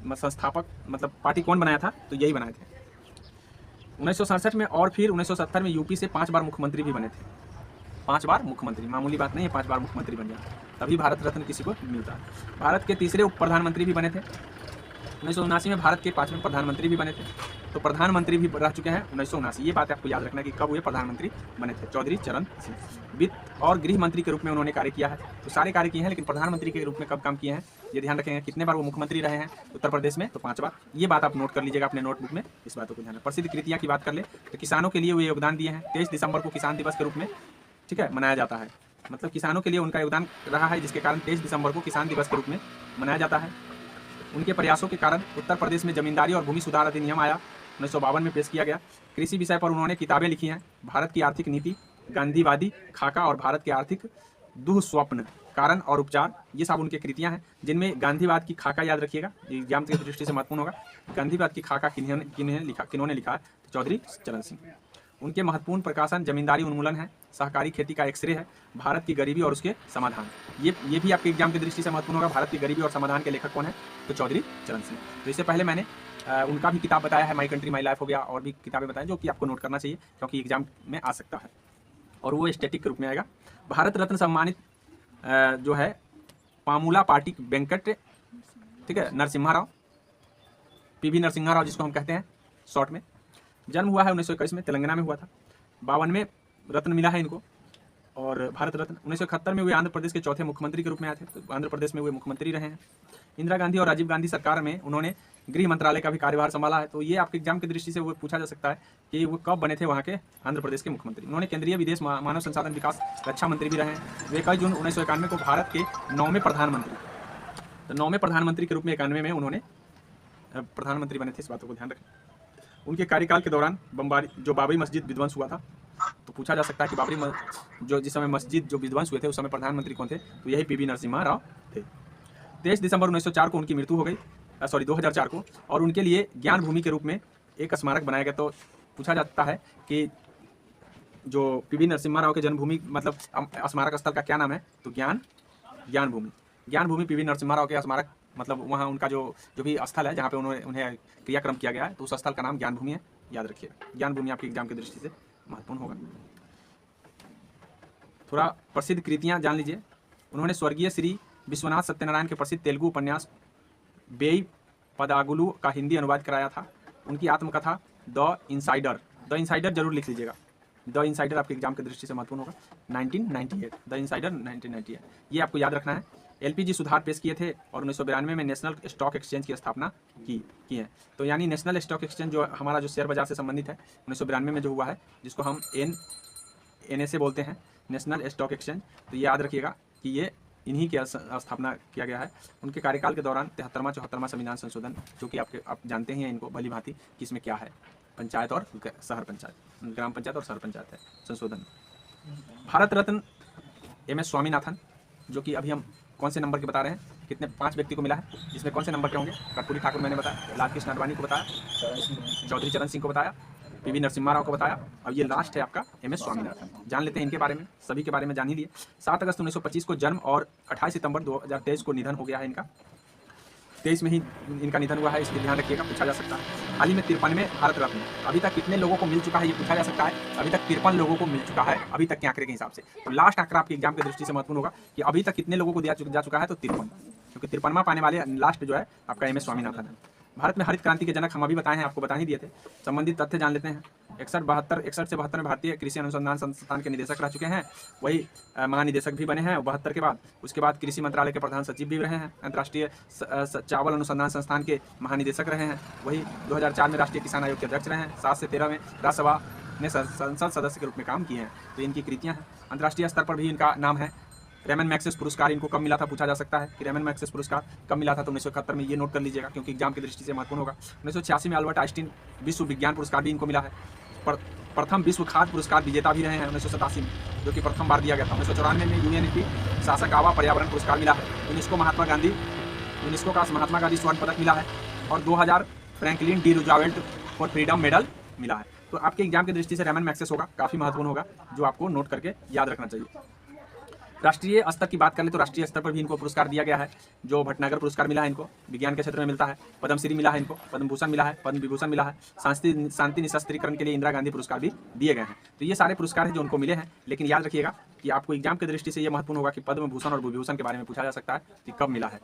संस्थापक मतलब पार्टी कौन बनाया था, तो यही बनाए थे 1967 में। और फिर 1970 में यूपी से 5 बार मुख्यमंत्री भी बने थे। 5 बार मुख्यमंत्री, मामूली बात नहीं है, 5 बार मुख्यमंत्री बन जाए तभी भारत रत्न किसी को मिलता है। भारत के तीसरे उप प्रधानमंत्री भी बने थे। 1979 में भारत के 5वें प्रधानमंत्री भी बने थे। तो प्रधानमंत्री भी रह चुके हैं 1979। ये बात आपको याद रखना है कि कब हुए प्रधानमंत्री बने थे, चौधरी चरण सिंह। वित्त और गृह मंत्री के रूप में उन्होंने कार्य किया है। तो सारे कार्य किए हैं, लेकिन प्रधानमंत्री के रूप में कब काम किए हैं ये ध्यान रखेंगे। कितने बार वो मुख्यमंत्री रहे हैं उत्तर प्रदेश में, तो 5 बार। ये बात आप नोट कर लीजिएगा अपने नोटबुक में, इस बातों को ध्यान। प्रसिद्ध कृतियाँ की बात कर ले तो किसानों के लिए वो योगदान दिए हैं। 23 दिसंबर को किसान दिवस के रूप में, ठीक है, मनाया जाता है। मतलब किसानों के लिए उनका योगदान रहा है, जिसके कारण 23 दिसंबर को किसान दिवस के रूप में मनाया जाता है। उनके प्रयासों के कारण उत्तर प्रदेश में जमींदारी और भूमि सुधार अधिनियम आया, 1952 में पेश किया गया। कृषि विषय पर उन्होंने किताबें लिखी हैं। भारत की आर्थिक नीति, गांधीवादी खाका और भारत के आर्थिक दुःस्वप्न, कारण और उपचार, ये सब उनके कृतियां हैं, जिनमें गांधीवाद की खाका याद रखिएगा, एग्जाम की दृष्टि से महत्वपूर्ण होगा। गांधीवाद की खाका किन्होंने लिखा? चौधरी चरण सिंह। उनके महत्वपूर्ण प्रकाशन जमींदारी उन्मूलन है, सहकारी खेती का एक्सरे है, भारत की गरीबी और उसके समाधान। ये भी आपके एग्जाम की दृष्टि से महत्वपूर्ण होगा। भारत की गरीबी और समाधान के लेखक कौन है? तो चौधरी चरण सिंह। तो इससे पहले मैंने उनका भी किताब बताया है, माई कंट्री माई लाइफ हो गया, और भी किताबें बताएं जो कि आपको नोट करना चाहिए क्योंकि एग्जाम में आ सकता है, और वो स्टैटिक के रूप में आएगा। भारत रत्न सम्मानित जो है पामुला पार्टी वेंकट, ठीक है, नरसिम्हा राव, PV नरसिम्हा राव जिसको हम कहते हैं शॉर्ट में। जन्म हुआ है 1921 में, तेलंगाना में हुआ था। 52 में रत्न मिला है इनको, और भारत रत्न। 1971 में वे आंध्र प्रदेश के चौथे मुख्यमंत्री के रूप में आए थे, तो आंध्र प्रदेश में वे मुख्यमंत्री रहे हैं। इंदिरा गांधी और राजीव गांधी सरकार में उन्होंने गृह मंत्रालय का भी कार्यभार संभाला है। तो ये आपके एग्जाम की दृष्टि से वो पूछा जा सकता है कि वो कब बने थे वहाँ के आंध्र प्रदेश के मुख्यमंत्री। उन्होंने केंद्रीय विदेश मानव संसाधन विकास रक्षा मंत्री भी रहे हैं। वे 21 जून 1991 को भारत के 9वें प्रधानमंत्री, तो 9वें प्रधानमंत्री के रूप में 91 में उन्होंने प्रधानमंत्री बने थे, इस बातों को ध्यान रखें। उनके कार्यकाल के दौरान बाबरी मस्जिद विध्वंस हुआ था, तो पूछा जा सकता है कि बाबरी जिस समय मस्जिद जो विध्वंस हुए थे उस समय प्रधानमंत्री कौन थे, तो यही PV नरसिम्हा राव थे। 23 दिसंबर 1904 को उनकी मृत्यु हो गई, 2004 को, और उनके लिए ज्ञान भूमि के रूप में एक स्मारक बनाया गया। तो पूछा जाता है कि जो PV नरसिम्हा राव के जन्मभूमि मतलब स्मारक स्थल का क्या नाम है, तो ज्ञान भूमि PV नरसिम्हा राव के स्मारक, मतलब वहाँ उनका जो भी स्थल है जहाँ पे उन्हें क्रियाक्रम किया गया है, तो उस स्थल का नाम ज्ञान भूमि है, याद रखिएगा। ज्ञान भूमि आपकी एग्जाम की दृष्टि से महत्वपूर्ण होगा। थोड़ा प्रसिद्ध कृतियाँ जान लीजिए। उन्होंने स्वर्गीय श्री विश्वनाथ सत्यनारायण के प्रसिद्ध तेलुगु उपन्यास बेई पदागुलू का हिंदी अनुवाद कराया था। उनकी आत्मकथा द इनसाइडर जरूर लिख लीजिएगा। द इनसाइडर आपके एग्जाम की दृष्टि से महत्वपूर्ण होगा। 1998 द इनसाइडर 1998, ये आपको याद रखना है। LPG सुधार पेश किए थे, और 1992 में नेशनल स्टॉक एक्सचेंज की स्थापना की है। तो यानी नेशनल स्टॉक एक्सचेंज जो हमारा जो शेयर बाजार से संबंधित है 1992 में जो हुआ है, जिसको हम NSA बोलते हैं, नेशनल स्टॉक एक्सचेंज। तो ये याद रखिएगा कि ये इन्हीं की स्थापना किया गया है। उनके कार्यकाल के दौरान 73वां 74वां संविधान संशोधन, जो कि आप जानते ही हैं इनको भली भांति कि इसमें क्या है, पंचायत और शहर पंचायत, ग्राम पंचायत और शहर पंचायत है संशोधन। भारत रत्न MS स्वामीनाथन, जो कि अभी हम कौन से नंबर के बता रहे हैं, कितने 5 व्यक्ति को मिला है, जिसमें कौन से नंबर के होंगे? कर्पूरी ठाकुर मैंने बताया, लाल कृष्ण आडवाणी को बताया, चौधरी चरण सिंह को बताया, PV नरसिम्हा राव को बताया, और ये लास्ट है आपका MS स्वामीनाथन। जान लेते हैं इनके बारे में, सभी के बारे में जान ही लिए। 7 अगस्त 1925 को जन्म, और 28 सितंबर 2023 को निधन हो गया है इनका। 23 में ही इनका निधन हुआ है, इसलिए ध्यान रखिएगा, पूछा जा सकता है। हाल ही में 53वें भारत रत्न अभी तक कितने लोगों को मिल चुका है, ये पूछा जा सकता है। अभी तक 53 लोगों को मिल चुका है, अभी तक के आंकड़े के हिसाब से। तो लास्ट आंकड़ा आपके एग्जाम की दृष्टि से महत्वपूर्ण होगा कि अभी तक कितने लोगों को दिया जा चुका है, तो 53, क्योंकि 53वां पाने वाले लास्ट जो है आपका MS स्वामीनाथन है। भारत में हरित क्रांति के जनक हम अभी बताए हैं, आपको बता ही दिए थे। संबंधित तथ्य जान लेते हैं। 61 से 72 में भारतीय कृषि अनुसंधान संस्थान के निदेशक रह चुके हैं, वही महानिदेशक भी बने हैं 72 के बाद। उसके बाद कृषि मंत्रालय के प्रधान सचिव भी रहे हैं। अंतर्राष्ट्रीय चावल अनुसंधान संस्थान के महानिदेशक रहे हैं, वही 2004 में राष्ट्रीय किसान आयोग के अध्यक्ष रहे हैं। 7 से 13 में राज्यसभा में संसद सदस्य के रूप में काम किए हैं। तो इनकी कृतियाँ हैं। अंतर्राष्ट्रीय स्तर पर भी इनका नाम है, रेमन मैग्सेस पुरस्कार इनको कब मिला था, पूछा जा सकता है कि रेमन मैग्सेस पुरस्कार कब मिला था। तो 1971 में, ये नोट कर लीजिएगा क्योंकि एग्जाम की दृष्टि से महत्वपूर्ण होगा। 1986 में अल्बर्ट आइंस्टीन विश्व विज्ञान पुरस्कार भी इनको मिला है। प्रथम विश्व खाद्य पुरस्कार विजेता भी रहे हैं 1987 में, जो कि प्रथम बार दिया गया था। 1994 में यूएनईपी सासाकावा पर्यावरण पुरस्कार मिला है। यूनेस्को का महात्मा गांधी स्वर्ण पदक मिला है। और 2000 Franklin D Roosevelt for freedom medal मिला है। तो आपके एग्जाम की दृष्टि से रेमन मैग्सेस होगा, काफ़ी महत्वपूर्ण होगा, जो आपको नोट करके याद रखना चाहिए। राष्ट्रीय स्तर की बात कर ले तो राष्ट्रीय स्तर पर भी इनको पुरस्कार दिया गया है। जो भटनागर पुरस्कार मिला है इनको, विज्ञान के क्षेत्र में मिलता है। पद्मश्री मिला है इनको, पद्म भूषण मिला है, पद्म विभूषण मिला है। शांति निशस्त्रीकरण के लिए इंदिरा गांधी पुरस्कार भी दिए गए हैं। तो ये सारे पुरस्कार हैं जो उनको मिले हैं। लेकिन याद रखिएगा कि आपको एग्जाम की दृष्टि से ये महत्वपूर्ण होगा कि पद्म भूषण और विभूषण के बारे में पूछा जा सकता है कि कब मिला है।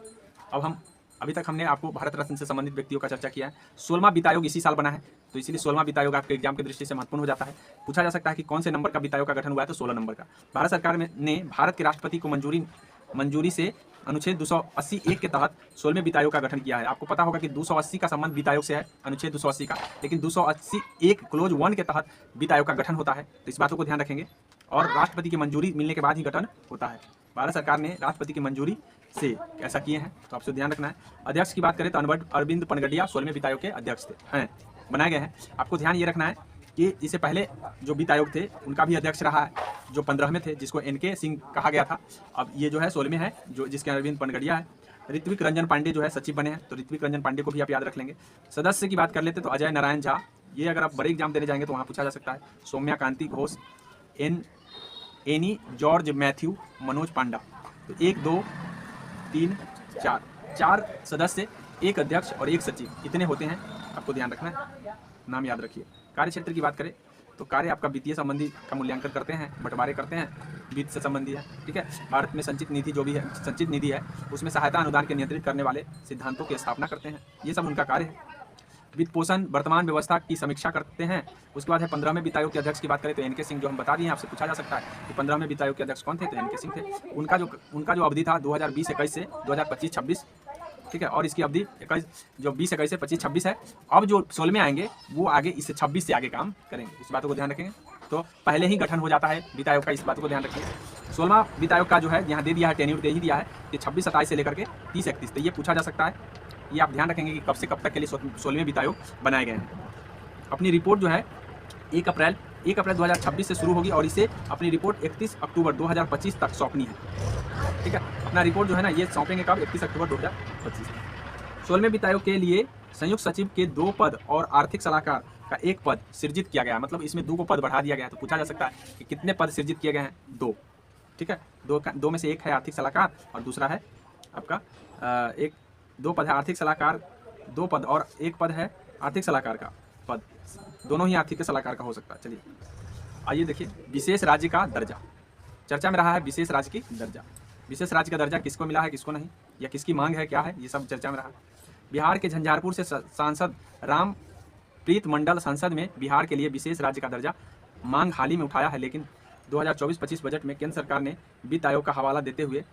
अभी तक हमने आपको भारत रत्न से संबंधित व्यक्तियों का चर्चा किया है। 16वां वित्त आयोग इसी साल बना है, तो इसीलिए 16वां वित्त आयोग आपके एग्जाम की दृष्टि से महत्वपूर्ण हो जाता है। पूछा जा सकता है कि कौन से नंबर का वित्त आयोग का गठन हुआ है, तो 16 नंबर का। भारत सरकार ने भारत के राष्ट्रपति को मंजूरी से अनुच्छेद 280(1) के तहत 16वें वित्त आयोग का गठन किया है। आपको पता होगा कि 280 का संबंध वित्त आयोग से है, अनुच्छेद 280 का, लेकिन 280(1) क्लोज 1 के तहत वित्त आयोग का गठन होता है। तो इस बातों को ध्यान रखेंगे। और राष्ट्रपति की मंजूरी मिलने के बाद ही गठन होता है। भारत सरकार ने राष्ट्रपति की मंजूरी से ऐसा किए हैं, तो आपसे ध्यान रखना है। अध्यक्ष की बात करें तो अरविंद पनगडिया 16वें वित्त आयोग के अध्यक्ष हैं, बनाए गए हैं। आपको ध्यान ये रखना है कि इससे पहले जो वित्त आयोग थे उनका भी अध्यक्ष रहा है, जो 15 में थे, जिसको NK सिंह कहा गया था। अब ये जो है 16 में है, जो जिसके अरविंद पनगडिया है। ऋत्विक रंजन पांडे जो है सचिव बने हैं, तो ऋत्विक रंजन पांडे को भी आप याद रख लेंगे। सदस्य की बात कर लेते तो अजय नारायण झा, ये अगर आप बड़े एग्जाम देने जाएंगे तो वहाँ पूछा जा सकता है। सौम्या कांति घोष, एनी जॉर्ज मैथ्यू, मनोज पांडा। तो 1 2 3 4 सदस्य, एक अध्यक्ष और एक सचिव, इतने होते हैं। आपको ध्यान रखना है, नाम याद रखिए। कार्य क्षेत्र की बात करें तो कार्य आपका वित्तीय संबंधी का मूल्यांकन करते हैं, बंटवारे करते हैं, वित्त से संबंधी है। ठीक है। भारत में संचित निधि जो भी है, संचित निधि है, उसमें सहायता अनुदान के नियंत्रित करने वाले सिद्धांतों की स्थापना करते हैं। ये सब उनका कार्य है। वित्त पोषण वर्तमान व्यवस्था की समीक्षा करते हैं। उसके बाद है 15वें वित्त आयोग के अध्यक्ष की बात करें तो NK सिंह, जो हम बता दिए हैं। आपसे पूछा जा सकता है कि 15वें वित्त आयोग के अध्यक्ष कौन थे, तो NK सिंह थे। उनका जो अवधि था 2020-21 से 2025-26, ठीक है। और इसकी अवधि 20-21 से 25-26 है। अब जो 16 में आएंगे वो आगे इससे 26 से आगे काम करेंगे, इस बातों को ध्यान रखेंगे। तो पहले ही गठन हो जाता है वित्त आयोग का, इस बातों को ध्यान रखिए। 16वां वित्त आयोग का जो है यहाँ दे दिया है, टेन्यूर दे ही दिया है कि 26-27 से लेकर के 30-31। तो ये पूछा जा सकता है। ये आप ध्यान रखेंगे कि कब से कब तक के लिए 16वें वित्त आयोग बनाए गए हैं। अपनी रिपोर्ट जो है 1 अप्रैल 2026 से शुरू होगी और इसे अपनी रिपोर्ट 31 अक्टूबर 2025 तक सौंपनी है। ठीक है। अपना रिपोर्ट जो है ना ये सौंपेंगे कब, 31 अक्टूबर 2025। 16वें वित्त आयोग के लिए संयुक्त सचिव के 2 पद और आर्थिक सलाहकार का 1 पद सृजित किया गया है। मतलब इसमें 2 को पद बढ़ा दिया गया है। तो पूछा जा सकता है कि कितने पद सृजित किए गए हैं, 2। ठीक है। 2 में से 1 है आर्थिक सलाहकार और दूसरा है आपका 2 पद है आर्थिक सलाहकार, 2 पद और 1 पद है आर्थिक सलाहकार का पद। दोनों ही आर्थिक सलाहकार का हो सकता है। चलिए आइए देखिए, विशेष राज्य का दर्जा चर्चा में रहा है। विशेष राज्य की दर्जा, विशेष राज्य का दर्जा किसको मिला है, किसको नहीं, या किसकी मांग है, क्या है, ये सब चर्चा में रहा। बिहार के झंझारपुर से सांसद रामप्रीत मंडल संसद में बिहार के लिए विशेष राज्य का दर्जा मांग हाल ही में उठाया है, लेकिन 2024-25 बजट में केंद्र सरकार ने वित्त आयोग का हवाला देते हुए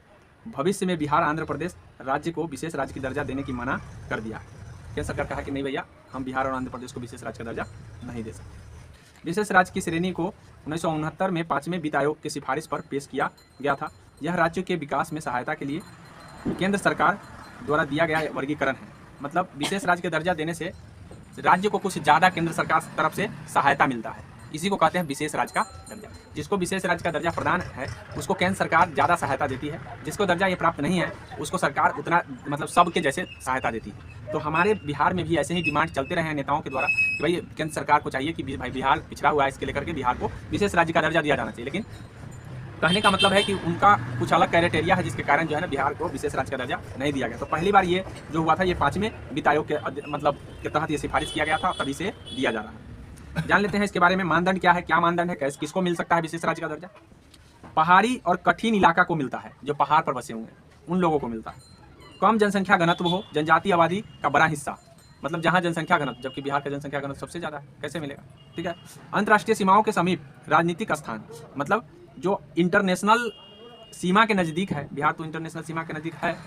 भविष्य में बिहार आंध्र प्रदेश राज्य को विशेष राज्य की दर्जा देने की मना कर दिया। केंद्र सरकार कहा कि नहीं भैया, हम बिहार और आंध्र प्रदेश को विशेष राज्य का दर्जा नहीं दे सकते। विशेष राज्य की श्रेणी को 1969 में 5वें वित्त आयोग की सिफारिश पर पेश किया गया था। यह राज्यों के विकास में सहायता के लिए केंद्र सरकार द्वारा दिया गया वर्गीकरण है। मतलब विशेष राज्य का दर्जा देने से राज्य को कुछ ज़्यादा केंद्र सरकार तरफ से सहायता मिलता है, इसी को कहते हैं विशेष राज्य का दर्जा। जिसको विशेष राज्य का दर्जा प्रदान है उसको केंद्र सरकार ज़्यादा सहायता देती है, जिसको दर्जा ये प्राप्त नहीं है उसको सरकार उतना मतलब सबके जैसे सहायता देती है। तो हमारे बिहार में भी ऐसे ही डिमांड चलते रहे हैं नेताओं के द्वारा कि भाई केंद्र सरकार को चाहिए कि भाई बिहार पिछड़ा हुआ है, इसके लेकर के बिहार को विशेष राज्य का दर्जा दिया जाना चाहिए। लेकिन कहने का मतलब है कि उनका कुछ अलग क्राइटेरिया है जिसके कारण जो है ना बिहार को विशेष राज्य का दर्जा नहीं दिया गया। तो पहली बार ये जो हुआ था ये 5वें वित्त आयोग के मतलब के तहत ये सिफारिश किया गया था, तभी से दिया जा रहा है। जान लेते हैं इसके बारे में। मानदंड क्या है, क्या मानदंड है, किसको मिल सकता है विशेष राज्य का दर्जा। पहाड़ी और कठिन इलाका को मिलता है, जो पहाड़ पर बसे हुए हैं उन लोगों को मिलता है। कम जनसंख्या घनत्व हो, जनजातीय आबादी का बड़ा हिस्सा, मतलब जहाँ जनसंख्या घनत्व, जबकि बिहार का जनसंख्या घनत्व सबसे ज़्यादा है, कैसे मिलेगा। ठीक है। अंतर्राष्ट्रीय सीमाओं के समीप राजनीतिक स्थान, मतलब जो इंटरनेशनल सीमा के नज़दीक है। बिहार तो इंटरनेशनल सीमा के नज़दीक है,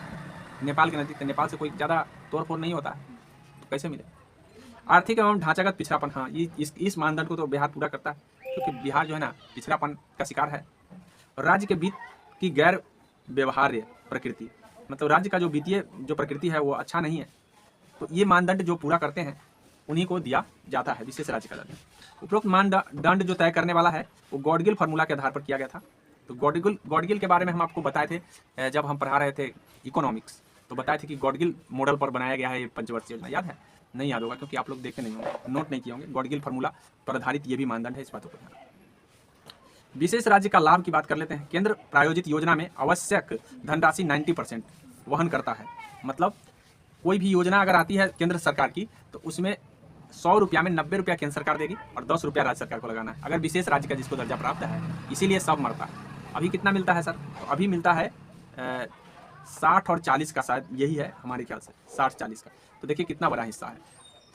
नेपाल के नज़दीक, तो नेपाल से कोई ज़्यादा तोड़ फोड़ नहीं होता है, तो कैसे मिले। आर्थिक एवं ढांचागत पिछड़ापन, हाँ ये इस मानदंड को तो बिहार पूरा करता है, क्योंकि बिहार जो है ना पिछड़ापन का शिकार है। राज्य के वित्त की गैर व्यवहार्य प्रकृति, मतलब राज्य का जो वित्तीय जो प्रकृति है वो अच्छा नहीं है, तो ये मानदंड जो पूरा करते हैं उन्हीं को दिया जाता है विशेष राज्य का दर्जा। उपरोक्त मानदंड जो तय करने वाला है वो गॉडगिल फार्मूला के आधार पर किया गया था। तो गॉडगिल के बारे में हम आपको बताए थे जब हम पढ़ा रहे थे इकोनॉमिक्स, तो बताए थे कि गॉडगिल मॉडल पर बनाया गया है ये पंचवर्षीय योजना। याद है? नहीं याद होगा क्योंकि आप लोग देखे नहीं होंगे, नोट नहीं किए होंगे। गॉडगिल फार्मूला पर आधारित ये भी मानदंड है, इस बातों को ध्यान। विशेष राज्य का लाभ की बात कर लेते हैं। केंद्र प्रायोजित योजना में आवश्यक धनराशि 90% वहन करता है। मतलब कोई भी योजना अगर आती है केंद्र सरकार की तो उसमें 100 रुपया में 90 रुपया केंद्र सरकार देगी और 10 रुपया राज्य सरकार को लगाना है, अगर विशेष राज्य का जिसको दर्जा प्राप्त है। इसीलिए सब मरता है। अभी कितना मिलता है सर? तो अभी मिलता है 60 और 40 का, शायद यही है हमारे ख्याल से 60-40 का। तो देखिए कितना बड़ा हिस्सा है,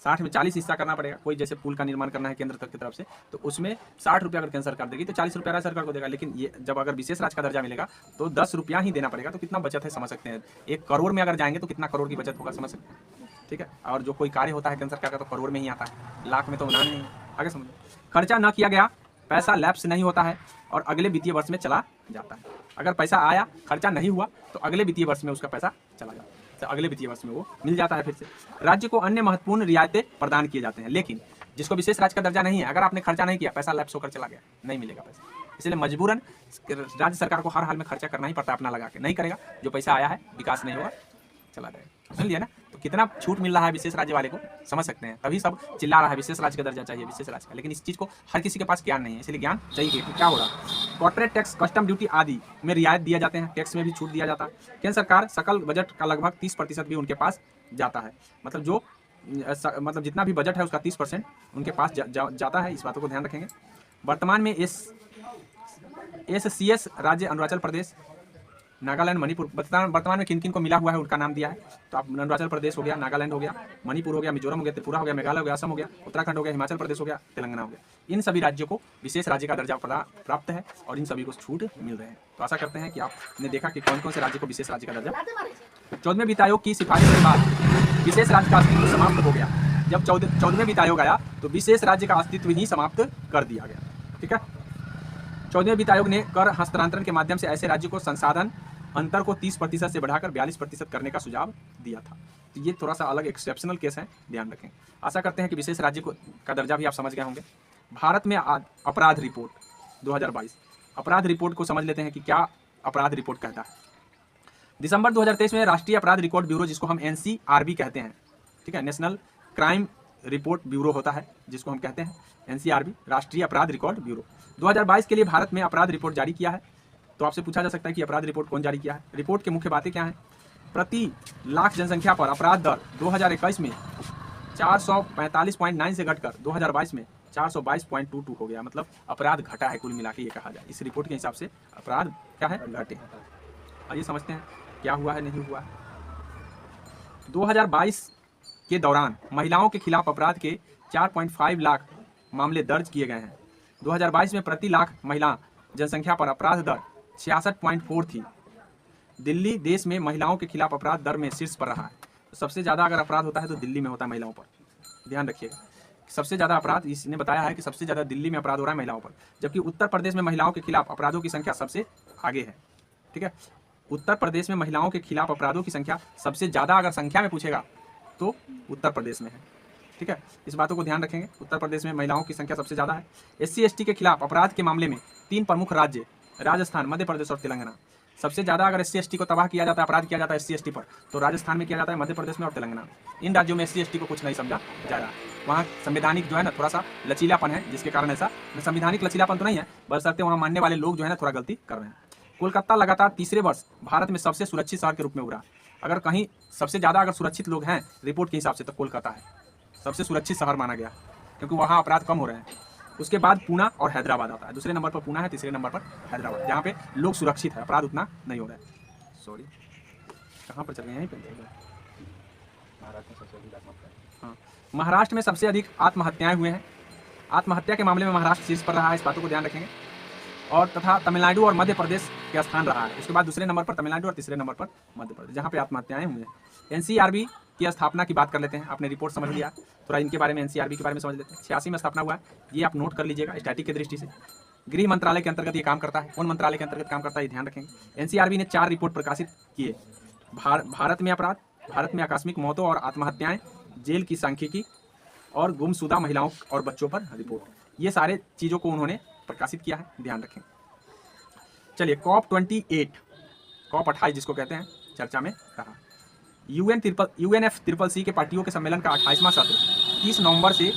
60 में 40 हिस्सा करना पड़ेगा। कोई जैसे पुल का निर्माण करना है केंद्र तक की तरफ से, तो उसमें 60 रुपया अगर केंद्र सरकार देगी तो 40 रुपया राज्य सरकार को देगा। लेकिन ये जब अगर विशेष राज्य का दर्जा मिलेगा तो 10 रुपया ही देना पड़ेगा। तो कितना बचत है समझ सकते हैं। 1 करोड़ में अगर जाएंगे तो कितना करोड़ की बचत होगा समझ सकते हैं। ठीक है, और जो कोई कार्य होता है केंद्र सरकार का तो करोड़ में ही आता है, लाख में तो बनाना नहीं है। आगे समझो, खर्चा न किया गया पैसा लैप्स नहीं होता है और अगले वित्तीय वर्ष में चला जाता है। अगर पैसा आया, खर्चा नहीं हुआ, तो अगले वित्तीय वर्ष में उसका पैसा चला जाता है, तो अगले वित्तीय वर्ष में वो मिल जाता है फिर से। राज्य को अन्य महत्वपूर्ण रियायतें प्रदान किए जाते हैं, लेकिन जिसको विशेष राज्य का दर्जा नहीं है, अगर आपने खर्चा नहीं किया, पैसा लैप्स होकर चला गया, नहीं मिलेगा पैसा। इसलिए मजबूरन राज्य सरकार को हर हाल में खर्चा करना ही पड़ता है अपना लगा के। नहीं करेगा, जो पैसा आया है विकास नहीं होगा, चला जाएगा। समझ लिया ना? तो कितना छूट मिल रहा है विशेष राज्य वाले को, समझ सकते हैं। तभी सब चिल्ला रहा है विशेष राज्य का दर्जा चाहिए, विशेष राज्य का। लेकिन इस चीज़ को हर किसी के पास ज्ञान नहीं है, इसलिए ज्ञान चाहिए। क्या हो रहा है? कॉर्पोरेट टैक्स, कस्टम ड्यूटी आदि में रियायत दिया जाते हैं, टैक्स में भी छूट दिया जाता है। केंद्र सरकार सकल बजट का लगभग 30% भी उनके पास जाता है। मतलब जो मतलब जितना भी बजट है उसका 30% उनके पास जाता है। इस बातों को ध्यान रखेंगे। वर्तमान में SCS राज्य अरुणाचल प्रदेश, नागालैंड, मणिपुर, वर्तमान में किन किन को मिला हुआ है उनका नाम दिया है। तो आप अरुणाचल प्रदेश हो गया, नागालैंड हो गया, मणिपुर हो गया, मिजोरम हो गया, त्रिपुरा हो गया, मेघालय हो गया, असम हो गया, उत्तराखंड हो गया, हिमाचल प्रदेश हो गया, तेलंगाना हो गया। इन सभी राज्यों को विशेष राज्य का दर्जा प्राप्त है और इन सभी को छूट मिल रहे हैं। तो आशा करते हैं कि आपने देखा कि कौन कौन से राज्य को विशेष राज्य का दर्जा। 14वें वित्त आयोग की सिफारिश के बाद विशेष राज्य का अस्तित्व समाप्त हो गया। जब 14वें वित्त आयोग आया तो विशेष राज्य का अस्तित्व ही समाप्त कर दिया गया। ठीक है, 14वें वित्त आयोग ने कर हस्तांतरण के माध्यम से ऐसे राज्यों को संसाधन अंतर को 30% से बढ़ाकर 42% करने का सुझाव दिया था। तो ये थोड़ा सा अलग एक्सेप्शनल केस है, ध्यान रखें। आशा करते हैं कि विशेष राज्य का दर्जा भी आप समझ गए होंगे। भारत में अपराध रिपोर्ट 2022, अपराध रिपोर्ट को समझ लेते हैं कि क्या अपराध रिपोर्ट कहता है। दिसंबर 2023 में राष्ट्रीय अपराध रिकॉर्ड ब्यूरो, जिसको हम NCRB कहते हैं, ठीक है, नेशनल क्राइम रिपोर्ट ब्यूरो होता है, जिसको हम कहते हैं NCRB, राष्ट्रीय अपराध रिकॉर्ड ब्यूरो, 2022 के लिए भारत में अपराध रिपोर्ट जारी किया है। तो आपसे पूछा जा सकता है कि अपराध रिपोर्ट कौन जारी किया है। रिपोर्ट की मुख्य बातें क्या हैं? प्रति लाख जनसंख्या पर अपराध दर 2021 में 445.9 से घटकर 2022 में 422.22 हो गया। मतलब अपराध घटा है कुल मिला के, ये कहा जाए। इस रिपोर्ट के हिसाब से अपराध क्या है? घटे। आइए समझते हैं क्या हुआ है, नहीं हुआ है। 2022 के दौरान महिलाओं के खिलाफ अपराध के 4.5 लाख मामले दर्ज किए गए हैं। 2022 में प्रति लाख महिला जनसंख्या पर अपराध दर 66.4 थी। दिल्ली देश में महिलाओं के खिलाफ अपराध दर में शीर्ष पर रहा है। तो सबसे ज़्यादा अगर अपराध होता है तो दिल्ली में होता है महिलाओं पर, ध्यान रखिएगा। सबसे ज़्यादा अपराध, इसने बताया है कि सबसे ज़्यादा दिल्ली में अपराध हो रहा है महिलाओं पर, जबकि उत्तर प्रदेश में महिलाओं के खिलाफ अपराधों की संख्या सबसे आगे है। ठीक है, उत्तर प्रदेश में महिलाओं के खिलाफ अपराधों की संख्या सबसे ज़्यादा, अगर संख्या में पूछेगा तो उत्तर प्रदेश में है। ठीक है, इस बातों को ध्यान रखेंगे। उत्तर प्रदेश में महिलाओं की संख्या सबसे ज़्यादा है। SC/ST के खिलाफ अपराध के मामले में 3 प्रमुख राज्य, राजस्थान, मध्य प्रदेश और तेलंगाना। सबसे ज़्यादा अगर SC/ST को तबाह किया जाता है, अपराध किया जाता है SC/ST पर, तो राजस्थान में किया जाता है, मध्य प्रदेश में और तेलंगाना। इन राज्यों में SC/ST को कुछ नहीं समझा जा रहा। वहाँ संवैधानिक जो है ना थोड़ा सा लचीलापन है, जिसके कारण ऐसा, संवैधानिक लचीलापन तो नहीं है, बशर्ते वहाँ मानने वाले लोग जो है ना थोड़ा गलती कर रहे हैं। कोलकाता लगातार तीसरे वर्ष भारत में सबसे सुरक्षित शहर के रूप में उभरा। अगर कहीं सबसे ज़्यादा अगर सुरक्षित लोग हैं रिपोर्ट के हिसाब से तो कोलकाता है, सबसे सुरक्षित शहर माना गया, क्योंकि वहाँ अपराध कम हो रहे हैं। उसके बाद पुणे और हैदराबाद आता है। दूसरे नंबर पर पुणे है, तीसरे नंबर पर हैदराबाद, जहाँ पे लोग सुरक्षित है, अपराध उतना नहीं हो रहा है। सॉरी, कहाँ पर चल गए? यहीं पर। हाँ, महाराष्ट्र में सबसे अधिक आत्महत्याएं हुए हैं। आत्महत्या के मामले में महाराष्ट्र शीर्ष पर रहा है, इस बातों को ध्यान रखेंगे। और तथा तमिलनाडु और मध्य प्रदेश के स्थान रहा है। उसके बाद दूसरे नंबर पर तमिलनाडु और तीसरे नंबर पर मध्य प्रदेश, जहाँ पे आत्महत्याएं हुई हैं। NCRB की स्थापना की बात कर लेते हैं। आपने रिपोर्ट समझ लिया, थोड़ा इनके बारे में, NCRB के बारे में समझ लेते हैं। 86 में स्थापना हुआ है, ये आप नोट कर लीजिएगा स्टैटिक की दृष्टि से। गृह मंत्रालय के अंतर्गत ये काम करता है। कौन मंत्रालय के अंतर्गत काम करता है, ये ध्यान रखेंगे। एनसीआरबी ने 4 रिपोर्ट प्रकाशित किए। भारत में अपराध, भारत में आकस्मिक मौतों और आत्महत्याएं, जेल की सांख्यिकी और गुमशुदा महिलाओं और बच्चों पर रिपोर्ट, ये सारे चीज़ों को उन्होंने प्रकाशित किया है, ध्यान रखें। चलिए COP 28, COP 28 जिसको कहते हैं, चर्चा में रहा। UNFCCC के पार्टियों के सम्मेलन का 28वां सत्र 30 नवंबर से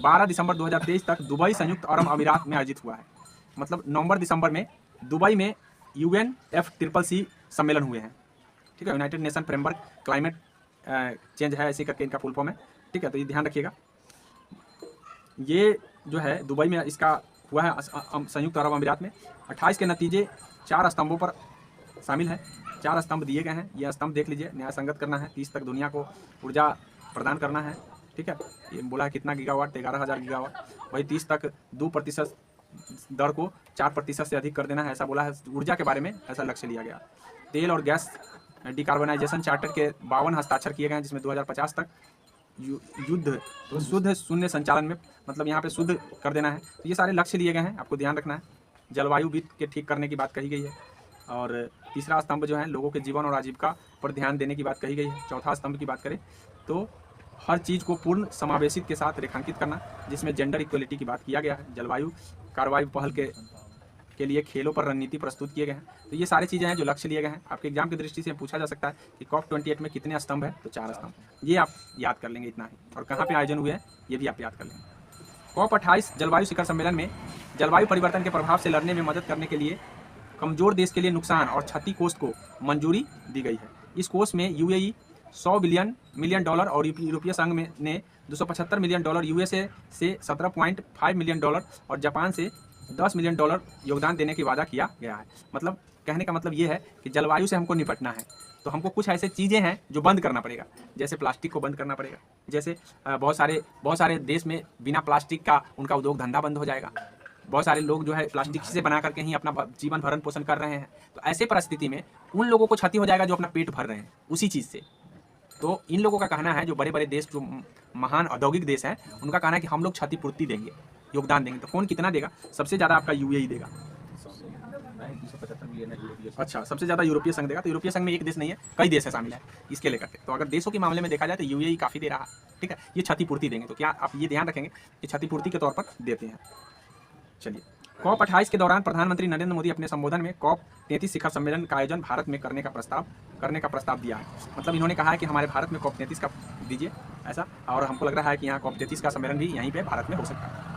12 दिसंबर 2023 तक दुबई संयुक्त अरब अमीरात में आयोजित हुआ है। मतलब नवंबर दिसंबर में दुबई में UNFCCC सम्मेलन हुए हैं, ठीक है। United nation framework climate change है, ऐसे करके इनका फुल फॉर्म है, ठीक है। तो ये ध्यान रखिएगा। ये जो है दुबई में इसका हुआ है संयुक्त अरब अमीरात में। 28 के नतीजे 4 स्तंभों पर शामिल है। 4 स्तंभ दिए गए हैं, यह स्तंभ देख लीजिए। न्याय संगत करना है, 30 तक दुनिया को ऊर्जा प्रदान करना है, ठीक है। ये बोला है कितना गीगावाट, 11,000 गीगावाट। वही 30 तक 2% दर को 4% से अधिक कर देना है, ऐसा बोला है। ऊर्जा के बारे में ऐसा लक्ष्य लिया गया। तेल और गैस डिकार्बनाइजेशन चार्टर के 52 हस्ताक्षर किए गए हैं, जिसमें 2050 तक युद्ध तो शुद्ध शून्य संचालन में, मतलब यहाँ पे शुद्ध कर देना है। तो ये सारे लक्ष्य लिए गए हैं, आपको ध्यान रखना है। जलवायु वित्त के ठीक करने की बात कही गई है। और तीसरा स्तंभ जो है लोगों के जीवन और आजीविका पर ध्यान देने की बात कही गई है। चौथा स्तंभ की बात करें तो हर चीज़ को पूर्ण समावेशित के साथ रेखांकित करना, जिसमें जेंडर इक्वलिटी की बात किया गया है। जलवायु कार्रवाई पहल के लिए खेलों पर रणनीति प्रस्तुत किए गए हैं। तो ये सारी चीज़ें हैं जो लक्ष्य लिए गए हैं। आपके एग्जाम की दृष्टि से पूछा जा सकता है कि COP 28 में कितने स्तंभ है, तो 4 स्तंभ। ये आप याद कर लेंगे, इतना ही। और कहाँ पे आयोजन हुए हैं ये भी आप याद कर लेंगे। COP 28 जलवायु शिखर सम्मेलन में जलवायु परिवर्तन के प्रभाव से लड़ने में मदद करने के लिए कमजोर देश के लिए नुकसान और क्षति कोष को मंजूरी दी गई है। इस कोष में UAE $100 मिलियन और यूरोपीय संघ में ने $275 मिलियन, USA से $17.5 मिलियन और जापान से $10 मिलियन योगदान देने की वादा किया गया है। मतलब कहने का मतलब ये है कि जलवायु से हमको निपटना है, तो हमको कुछ ऐसे चीज़ें हैं जो बंद करना पड़ेगा। जैसे प्लास्टिक को बंद करना पड़ेगा। जैसे बहुत सारे देश में बिना प्लास्टिक का उनका उद्योग धंधा बंद हो जाएगा। बहुत सारे लोग जो है प्लास्टिक से बना करके ही अपना जीवन भरण पोषण कर रहे हैं। तो ऐसे परिस्थिति में उन लोगों को क्षति हो जाएगा जो अपना पेट भर रहे हैं उसी चीज़ से। तो इन लोगों का कहना है, जो बड़े बड़े देश, जो महान औद्योगिक देश हैं, उनका कहना है कि हम लोग क्षतिपूर्ति देंगे, योगदान देंगे। तो कौन कितना देगा? सबसे ज़्यादा आपका UAE देगा। अच्छा, सबसे ज़्यादा यूरोपीय संघ देगा। तो यूरोपीय संघ में एक देश नहीं है, कई देश है शामिल है इसके लेकर के। तो अगर देशों के मामले में देखा जाए तो UAE काफ़ी दे रहा है, ठीक है। ये क्षतिपूर्ति देंगे। तो क्या आप ये ध्यान रखेंगे कि क्षतिपूर्ति के तौर पर देते हैं। चलिए, COP 28 के दौरान प्रधानमंत्री नरेंद्र मोदी अपने संबोधन में COP 33 शिखर सम्मेलन का आयोजन भारत में करने का प्रस्ताव दिया है। मतलब इन्होंने कहा है कि हमारे भारत में COP 33 का दीजिए ऐसा, और हमको लग रहा है कि यहाँ COP 33 का सम्मेलन भी यहीं पे भारत में हो सकता है।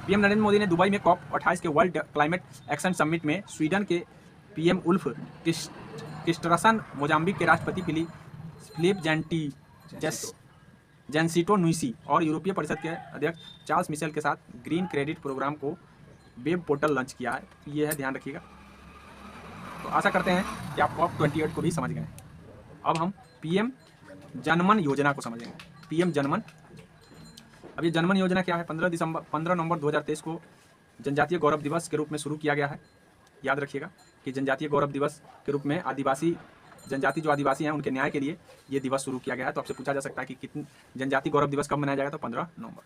PM नरेंद्र मोदी ने दुबई में COP 28 के वर्ल्ड क्लाइमेट एक्शन समिट में स्वीडन के PM उल्फ क्रिस्टरसन, मोजाम्बिक के राष्ट्रपति फिलिप जेंसिटो नुइसी और यूरोपीय परिषद के अध्यक्ष चार्ल्स मिशेल के साथ ग्रीन क्रेडिट प्रोग्राम को वेब पोर्टल लॉन्च किया है। ये है, ध्यान रखिएगा। तो आशा करते हैं कि आप COP 28 को भी समझ गए हैं। अब हम PM जनमन योजना को समझेंगे। PM जनमन, अब ये जनमन योजना क्या है? 15 नवंबर 2023 को जनजातीय गौरव दिवस के रूप में शुरू किया गया है। याद रखिएगा कि जनजातीय गौरव दिवस के रूप में आदिवासी हैं उनके न्याय के लिए ये दिवस शुरू किया गया है। तो आपसे पूछा जा सकता है कि कितनी जनजातीय गौरव दिवस कब मनाया जाएगा? तो 15 नवंबर।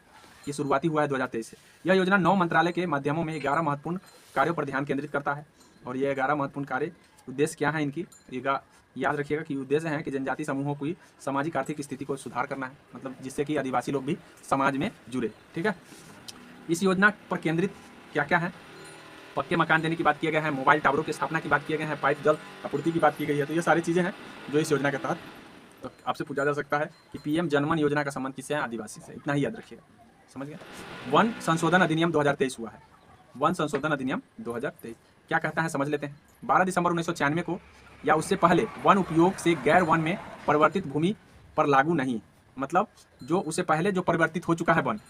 ये शुरुआती हुआ है 2023 से। यह योजना 9 मंत्रालय के माध्यमों में 11 महत्वपूर्ण कार्यों पर ध्यान केंद्रित करता है। और ये 11 महत्वपूर्ण कार्य उद्देश्य क्या है इनकी? याद रखिएगा कि उद्देश्य है कि जनजाति समूहों की सामाजिक आर्थिक स्थिति को सुधार करना है, मतलब जिससे कि आदिवासी लोग भी समाज में जुड़े, ठीक है। इस योजना पर केंद्रित क्या क्या है? पक्के मकान देने की बात किया गया है, मोबाइल टावरों की स्थापना की बात किया गया है, पाइप जल आपूर्ति की बात की गई है। तो ये सारी चीज़ें हैं जो इस योजना के तहत। तो आपसे पूछा जा सकता है कि PM जनमन योजना का संबंध किससे है? आदिवासी से। इतना ही याद रखिएगा, समझ गए। वन संशोधन अधिनियम 2023 हुआ है। वन संशोधन अधिनियम 2023 क्या कहता है, समझ लेते हैं। 12 दिसंबर 1996 को या उससे पहले वन उपयोग से गैर वन में परिवर्तित भूमि पर लागू नहीं, मतलब जो उससे पहले जो परिवर्तित हो चुका है वन,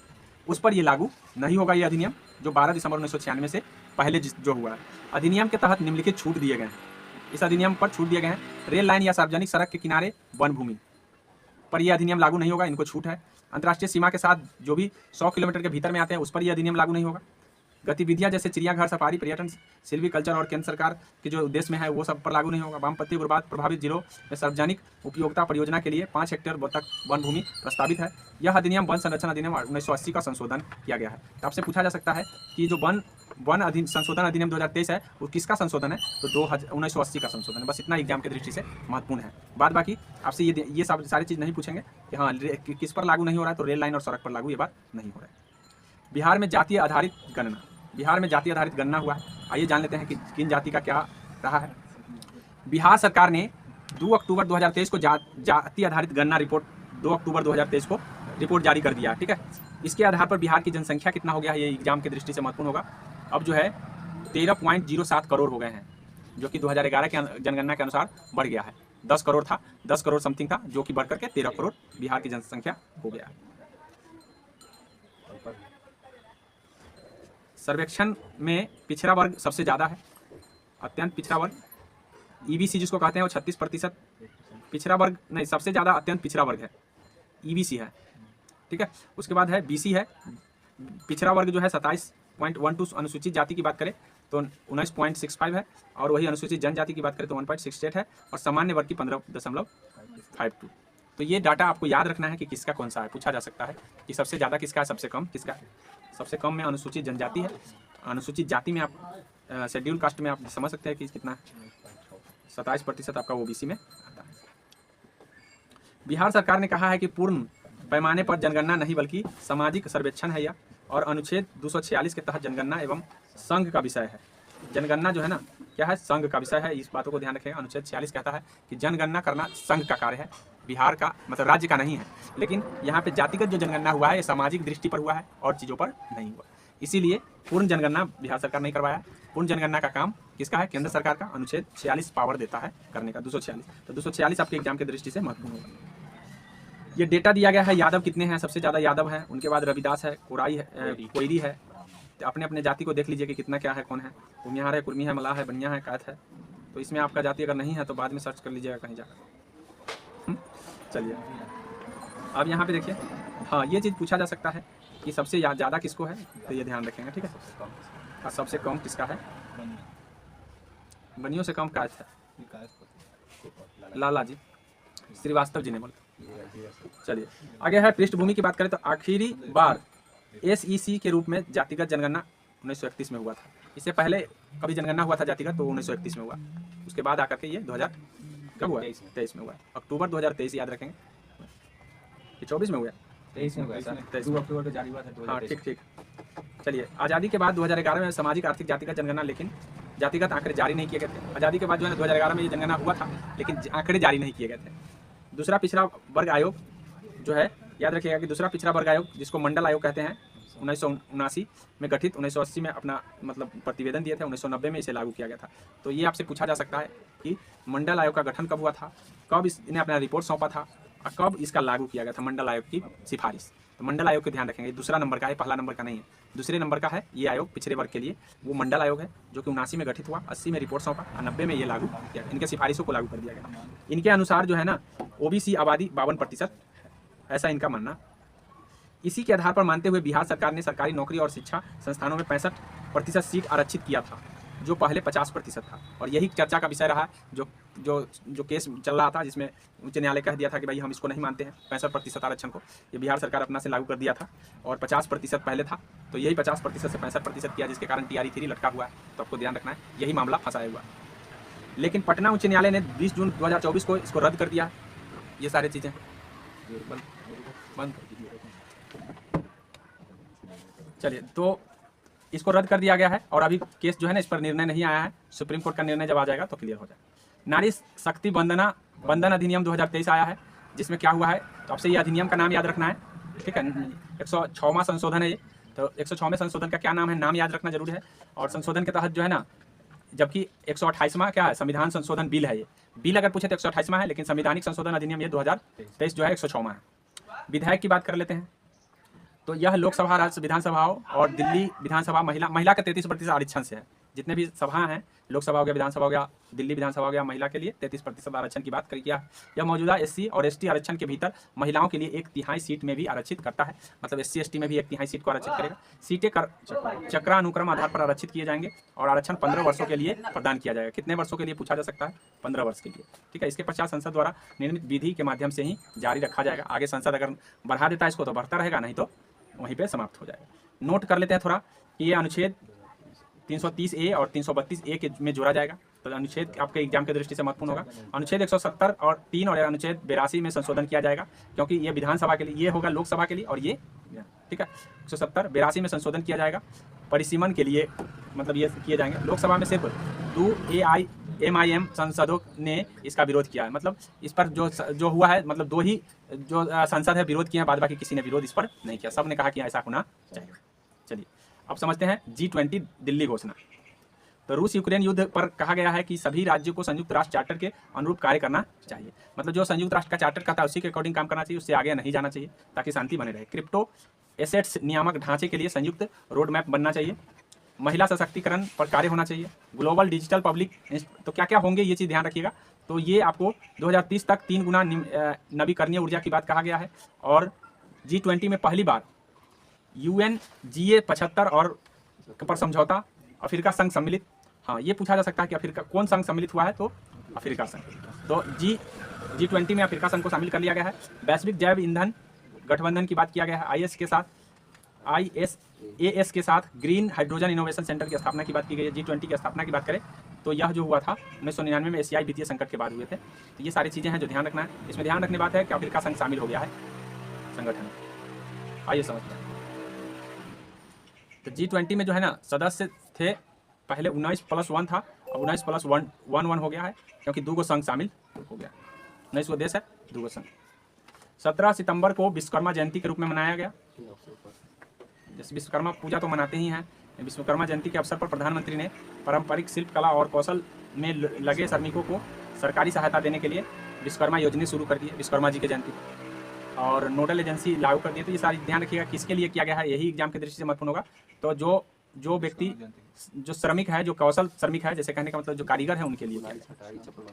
उस पर ये लागू नहीं होगा। ये अधिनियम जो 12 दिसंबर 1996 से पहले जो हुआ है। अधिनियम के तहत निम्नलिखित छूट दिए गए हैं। इस अधिनियम पर छूट दिए गए हैं। रेल लाइन या सार्वजनिक सड़क के किनारे वन भूमि पर यह अधिनियम लागू नहीं होगा, इनको छूट है। अंतर्राष्ट्रीय सीमा के साथ जो भी 100 किलोमीटर के भीतर में आते हैं उस पर यह अधिनियम लागू नहीं होगा। गतिविधियां जैसे चिड़ियाघर, सफारी, पर्यटन, सिल्वीकल्चर और केंद्र सरकार के जो उद्देश्य में है वो सब पर लागू नहीं होगा। वामपंथी उग्रवाद प्रभावित जिलों में सार्वजनिक उपयोगिता परियोजना के लिए 5 हेक्टेयर तक वन भूमि प्रस्तावित है। यह अधिनियम वन संरक्षण अधिनियम 1980 का संशोधन किया गया है। तो आपसे पूछा जा सकता है कि जो वन वन संशोधन अधिनियम 2023 है, वो किसका संशोधन है? तो 1980 का संशोधन है। बस इतना एग्जाम की दृष्टि से महत्वपूर्ण है। बाद बाकी आपसे ये सब सारी चीज़ नहीं पूछेंगे कि हाँ किस पर लागू नहीं हो रहा है, तो रेल लाइन और सड़क पर लागू ये बात नहीं हो रहा है। बिहार में जातीय आधारित गणना, बिहार में जातीय आधारित गणना हुआ है। आइए जान लेते हैं कि किन जाति का क्या रहा है। बिहार सरकार ने 2 अक्टूबर 2023 को जाति आधारित गणना रिपोर्ट 2 अक्टूबर 2023 को रिपोर्ट जारी कर दिया, ठीक है। इसके आधार पर बिहार की जनसंख्या कितना हो गया है, ये एग्जाम की दृष्टि से महत्वपूर्ण होगा। अब जो है 13.07 करोड़ हो गए हैं, जो कि 2011 के जनगणना के अनुसार बढ़ गया है। 10 करोड़ था, 10 करोड़ समथिंग था, जो कि बढ़ करके 13 करोड़ बिहार की जनसंख्या हो गया है। सर्वेक्षण में पिछड़ा वर्ग सबसे ज़्यादा है, अत्यंत पिछड़ा वर्ग। ईबीसी जिसको कहते हैं वो 36%। पिछड़ा वर्ग नहीं, सबसे ज़्यादा अत्यंत पिछड़ा वर्ग है, ईबीसी है, ठीक है। उसके बाद है बीसी है, पिछड़ा वर्ग जो है 27.12। अनुसूचित जाति की बात करें तो 19.65 है, और वही अनुसूचित जनजाति की बात करें तो 1.68 है, और सामान्य वर्ग की 15.52। तो ये डाटा आपको याद रखना है कि किसका कौन सा है। पूछा जा सकता है कि सबसे ज़्यादा किसका है, सबसे कम किसका है। सबसे कम में अनुसूचित जनजाति है, अनुसूचित जाति में आप शेड्यूल कास्ट में आप समझ सकते हैं कि कितना है, 27% आपका ओबीसी में आता है। बिहार सरकार ने कहा है कि पूर्ण पैमाने पर जनगणना नहीं बल्कि सामाजिक सर्वेक्षण है यह, और अनुच्छेद 246 के तहत जनगणना एवं संघ का विषय है। जनगणना जो है ना क्या है, संघ का विषय है, इस बातों को ध्यान रखें। अनुच्छेद 46 कहता है कि जनगणना करना संघ का कार्य है, बिहार का मतलब राज्य का नहीं है। लेकिन यहाँ पे जातिगत जो जनगणना हुआ है ये सामाजिक दृष्टि पर हुआ है और चीज़ों पर नहीं हुआ, इसीलिए पूर्ण जनगणना बिहार सरकार नहीं करवाया। पूर्ण जनगणना का काम किसका है, केंद्र सरकार का। अनुच्छेद 46 पावर देता है करने का, 246। तो 246 आपके एग्जाम की दृष्टि से महत्वपूर्ण होगा। ये डेटा दिया गया है, यादव कितने हैं, सबसे ज़्यादा यादव है, उनके बाद रविदास है, कोराई है, कोयरी है। अपने अपने जाति को देख लीजिए कि कितना क्या है, कौन है। भूमिहार है, कुर्मी है, मलाह है, बनिया है, कायथ है। तो इसमें आपका जाति अगर नहीं है तो बाद में सर्च कर लीजिएगा कहीं जाकर। चलिए अब यहाँ पे देखिए, हाँ ये चीज़ पूछा जा सकता है कि सबसे ज़्यादा किसको है, तो ये ध्यान रखेंगे, ठीक है। और सबसे कम किसका है, बनियों से कम कायथ है, लाला जी श्रीवास्तव जी ने बोला। चलिए आगे है, पृष्ठभूमि की बात करें तो आखिरी बार एसईसी के रूप में जातिगत जनगणना 1931 में हुआ था। इससे पहले कभी जनगणना हुआ था जातिगत तो 1931 में हुआ, उसके बाद आकर के ये 2000 कब हुआ, 23 में हुआ, अक्टूबर 2023 याद रखेंगे। 24 में हुआ, 23 में हुआ, 2 अक्टूबर को जारी हुआ था। हाँ ठीक ठीक। चलिए आज़ादी के बाद 2011 में सामाजिक आर्थिक जातिगत जनगणना, लेकिन जातिगत आंकड़े जारी नहीं किए गए थे। आज़ादी के बाद जो है 2011 में ये जनगणना हुआ था, लेकिन आंकड़े जारी नहीं किए गए थे। दूसरा पिछड़ा वर्ग आयोग जो है, याद रखिएगा कि दूसरा पिछड़ा वर्ग आयोग जिसको मंडल आयोग कहते हैं, 1979 में गठित, 1980 में अपना मतलब प्रतिवेदन दिए थे, 1990 में इसे लागू किया गया था। तो ये आपसे पूछा जा सकता है कि मंडल आयोग का गठन कब हुआ था, कब इन्हें अपना रिपोर्ट सौंपा था, और कब इसका लागू किया गया था मंडल आयोग की सिफारिश। तो मंडल आयोग को ध्यान रखेंगे, दूसरा नंबर का है, पहला नंबर का नहीं है, दूसरे नंबर का है ये आयोग पिछड़े वर्ग के लिए। वो मंडल आयोग है जो कि 79 में गठित हुआ, 80 में रिपोर्ट सौंपा और 90 में ये लागू किया, इनके सिफारिशों को लागू कर दिया गया। इनके अनुसार जो है ना ओबीसी आबादी 52%, ऐसा इनका मानना। इसी के आधार पर मानते हुए बिहार सरकार ने सरकारी नौकरी और शिक्षा संस्थानों में 65% सीट आरक्षित किया था, जो पहले 50% था। और यही चर्चा का विषय रहा, जो केस चल रहा था, जिसमें उच्च न्यायालय कह दिया था कि भाई हम इसको नहीं मानते हैं 65% आरक्षण को। ये बिहार सरकार अपना से लागू कर दिया था, और 50% पहले था, तो यही 50% से 65% किया, जिसके कारण TRE 3 लटका हुआ है। तो आपको ध्यान रखना है, यही मामला फंसाया हुआ। लेकिन पटना उच्च न्यायालय ने 20 जून 2024 को इसको रद्द कर दिया। ये सारी चीज़ें बंद। चलिए तो इसको रद्द कर दिया गया है, और अभी केस जो है ना इस पर निर्णय नहीं आया है। सुप्रीम कोर्ट का निर्णय जब आ जाएगा तो क्लियर हो जाएगा। नारी शक्ति बंधन अधिनियम 2023 आया है, जिसमें क्या हुआ है, तो आपसे ये अधिनियम का नाम याद रखना है, ठीक है। 106वां संशोधन है ये। तो 106वें संशोधन का क्या नाम है, नाम याद रखना जरूरी है। और संशोधन के तहत जो है ना, जबकि 128वां क्या है, संविधान संशोधन बिल है। ये बिल अगर पूछे तो 128वां है, लेकिन संवैधानिक संशोधन अधिनियम ये 2023 जो है 106वां है। विधायक की बात कर लेते हैं, तो यह लोकसभा, राज्य विधानसभाओं और दिल्ली विधानसभा महिला के 33% आरक्षण से है। जितने भी सभा हैं, लोकसभा हो गया, विधानसभा हो गया, दिल्ली विधानसभा हो गया, महिला के लिए 33% आरक्षण की बात किया। यह मौजूदा SC और ST आरक्षण के भीतर महिलाओं के लिए 1/3 सीट में भी आरक्षित करता है। मतलब SC ST में भी 1/3 सीट को आरक्षित करेगा। सीटें चक्रानुक्रम आधार पर आरक्षित किए जाएंगे, और आरक्षण 15 वर्षों के लिए प्रदान किया जाएगा। कितने वर्षों के लिए पूछा जा सकता है, 15 वर्ष के लिए, ठीक है। इसके पश्चात संसद द्वारा निर्मित विधि के माध्यम से ही जारी रखा जाएगा। आगे संसद अगर बढ़ा देता है इसको तो बढ़ता रहेगा, नहीं तो वहीं पे समाप्त हो जाएगा। नोट कर लेते हैं थोड़ा कि ये अनुच्छेद 330A और 332A के में जोड़ा जाएगा। तो अनुच्छेद आपके एग्जाम के दृष्टि से महत्वपूर्ण होगा। अनुच्छेद 170 और 3 और अनुच्छेद 82 में संशोधन किया जाएगा, क्योंकि ये विधानसभा के लिए, ये होगा लोकसभा के लिए और ये, ठीक है, 170 82 में संशोधन किया जाएगा परिसीमन के लिए, मतलब ये किए जाएंगे। लोकसभा में सिर्फ 2 AIMIM सांसदों ने इसका विरोध किया है, मतलब इस पर जो हुआ है, मतलब 2 ही जो सांसद है विरोध किए हैं, बाद बाकी किसी ने विरोध इस पर नहीं किया, सब ने कहा कि ऐसा होना चाहिए। चलिए अब समझते हैं G20 दिल्ली घोषणा। तो रूस यूक्रेन युद्ध पर कहा गया है कि सभी राज्यों को संयुक्त राष्ट्र चार्टर के अनुरूप कार्य करना चाहिए, मतलब जो संयुक्त राष्ट्र का चार्टर कहता है उसी के अकॉर्डिंग काम करना चाहिए, उससे आगे नहीं जाना चाहिए ताकि शांति बने रहे। क्रिप्टो एसेट्स नियामक ढांचे के लिए संयुक्त रोड मैप बनना चाहिए। महिला सशक्तिकरण पर कार्य होना चाहिए। ग्लोबल डिजिटल पब्लिक, तो क्या क्या होंगे ये चीज़ ध्यान रखिएगा। तो ये आपको 2030 तक 3 गुना नवीकरणीय ऊर्जा की बात कहा गया है। और G20 में पहली बार UNGA 75 और पर समझौता, अफ्रीका संघ सम्मिलित। हाँ, ये पूछा जा सकता है कि अफ्रीका कौन संघ सम्मिलित हुआ है, तो अफ्रीका संघ। तो G20 में अफ्रीका संघ को शामिल कर लिया गया है। वैश्विक जैव ईंधन गठबंधन की बात किया गया है। ISAS के साथ ग्रीन हाइड्रोजन इनोवेशन सेंटर की स्थापना की बात की गई है। G20 की स्थापना की बात करें तो यह जो हुआ था 1999 में एशियाई वित्तीय संकट के बाद हुए थे। तो ये सारी चीज़ें हैं जो ध्यान रखना है। इसमें ध्यान रखने बात है कि अफ्रीका संघ शामिल हो गया है संगठन में। आइए समझते हैं। तो G20 में जो है ना सदस्य थे, पहले 19+1 था, अब 19+1 हो गया है, क्योंकि 2 संघ शामिल हो गया। 19 देश है, 2 संघ। 17 सितंबर को विश्वकर्मा जयंती के रूप में मनाया गया। जैसे विश्वकर्मा पूजा तो मनाते ही हैं, विश्वकर्मा जयंती के अवसर पर प्रधानमंत्री ने पारंपरिक शिल्प कला और कौशल में लगे श्रमिकों को सरकारी सहायता देने के लिए विश्वकर्मा योजना शुरू कर दी है विश्वकर्मा जी की जयंती और नोडल एजेंसी लागू कर दी है। तो ये सारी ध्यान रखिएगा किसके लिए किया गया है, यही एग्जाम की दृष्टि से महत्वपूर्ण होगा। तो जो व्यक्ति जो श्रमिक है, जो कौशल श्रमिक है, जैसे कहने का मतलब जो कारीगर है उनके लिए,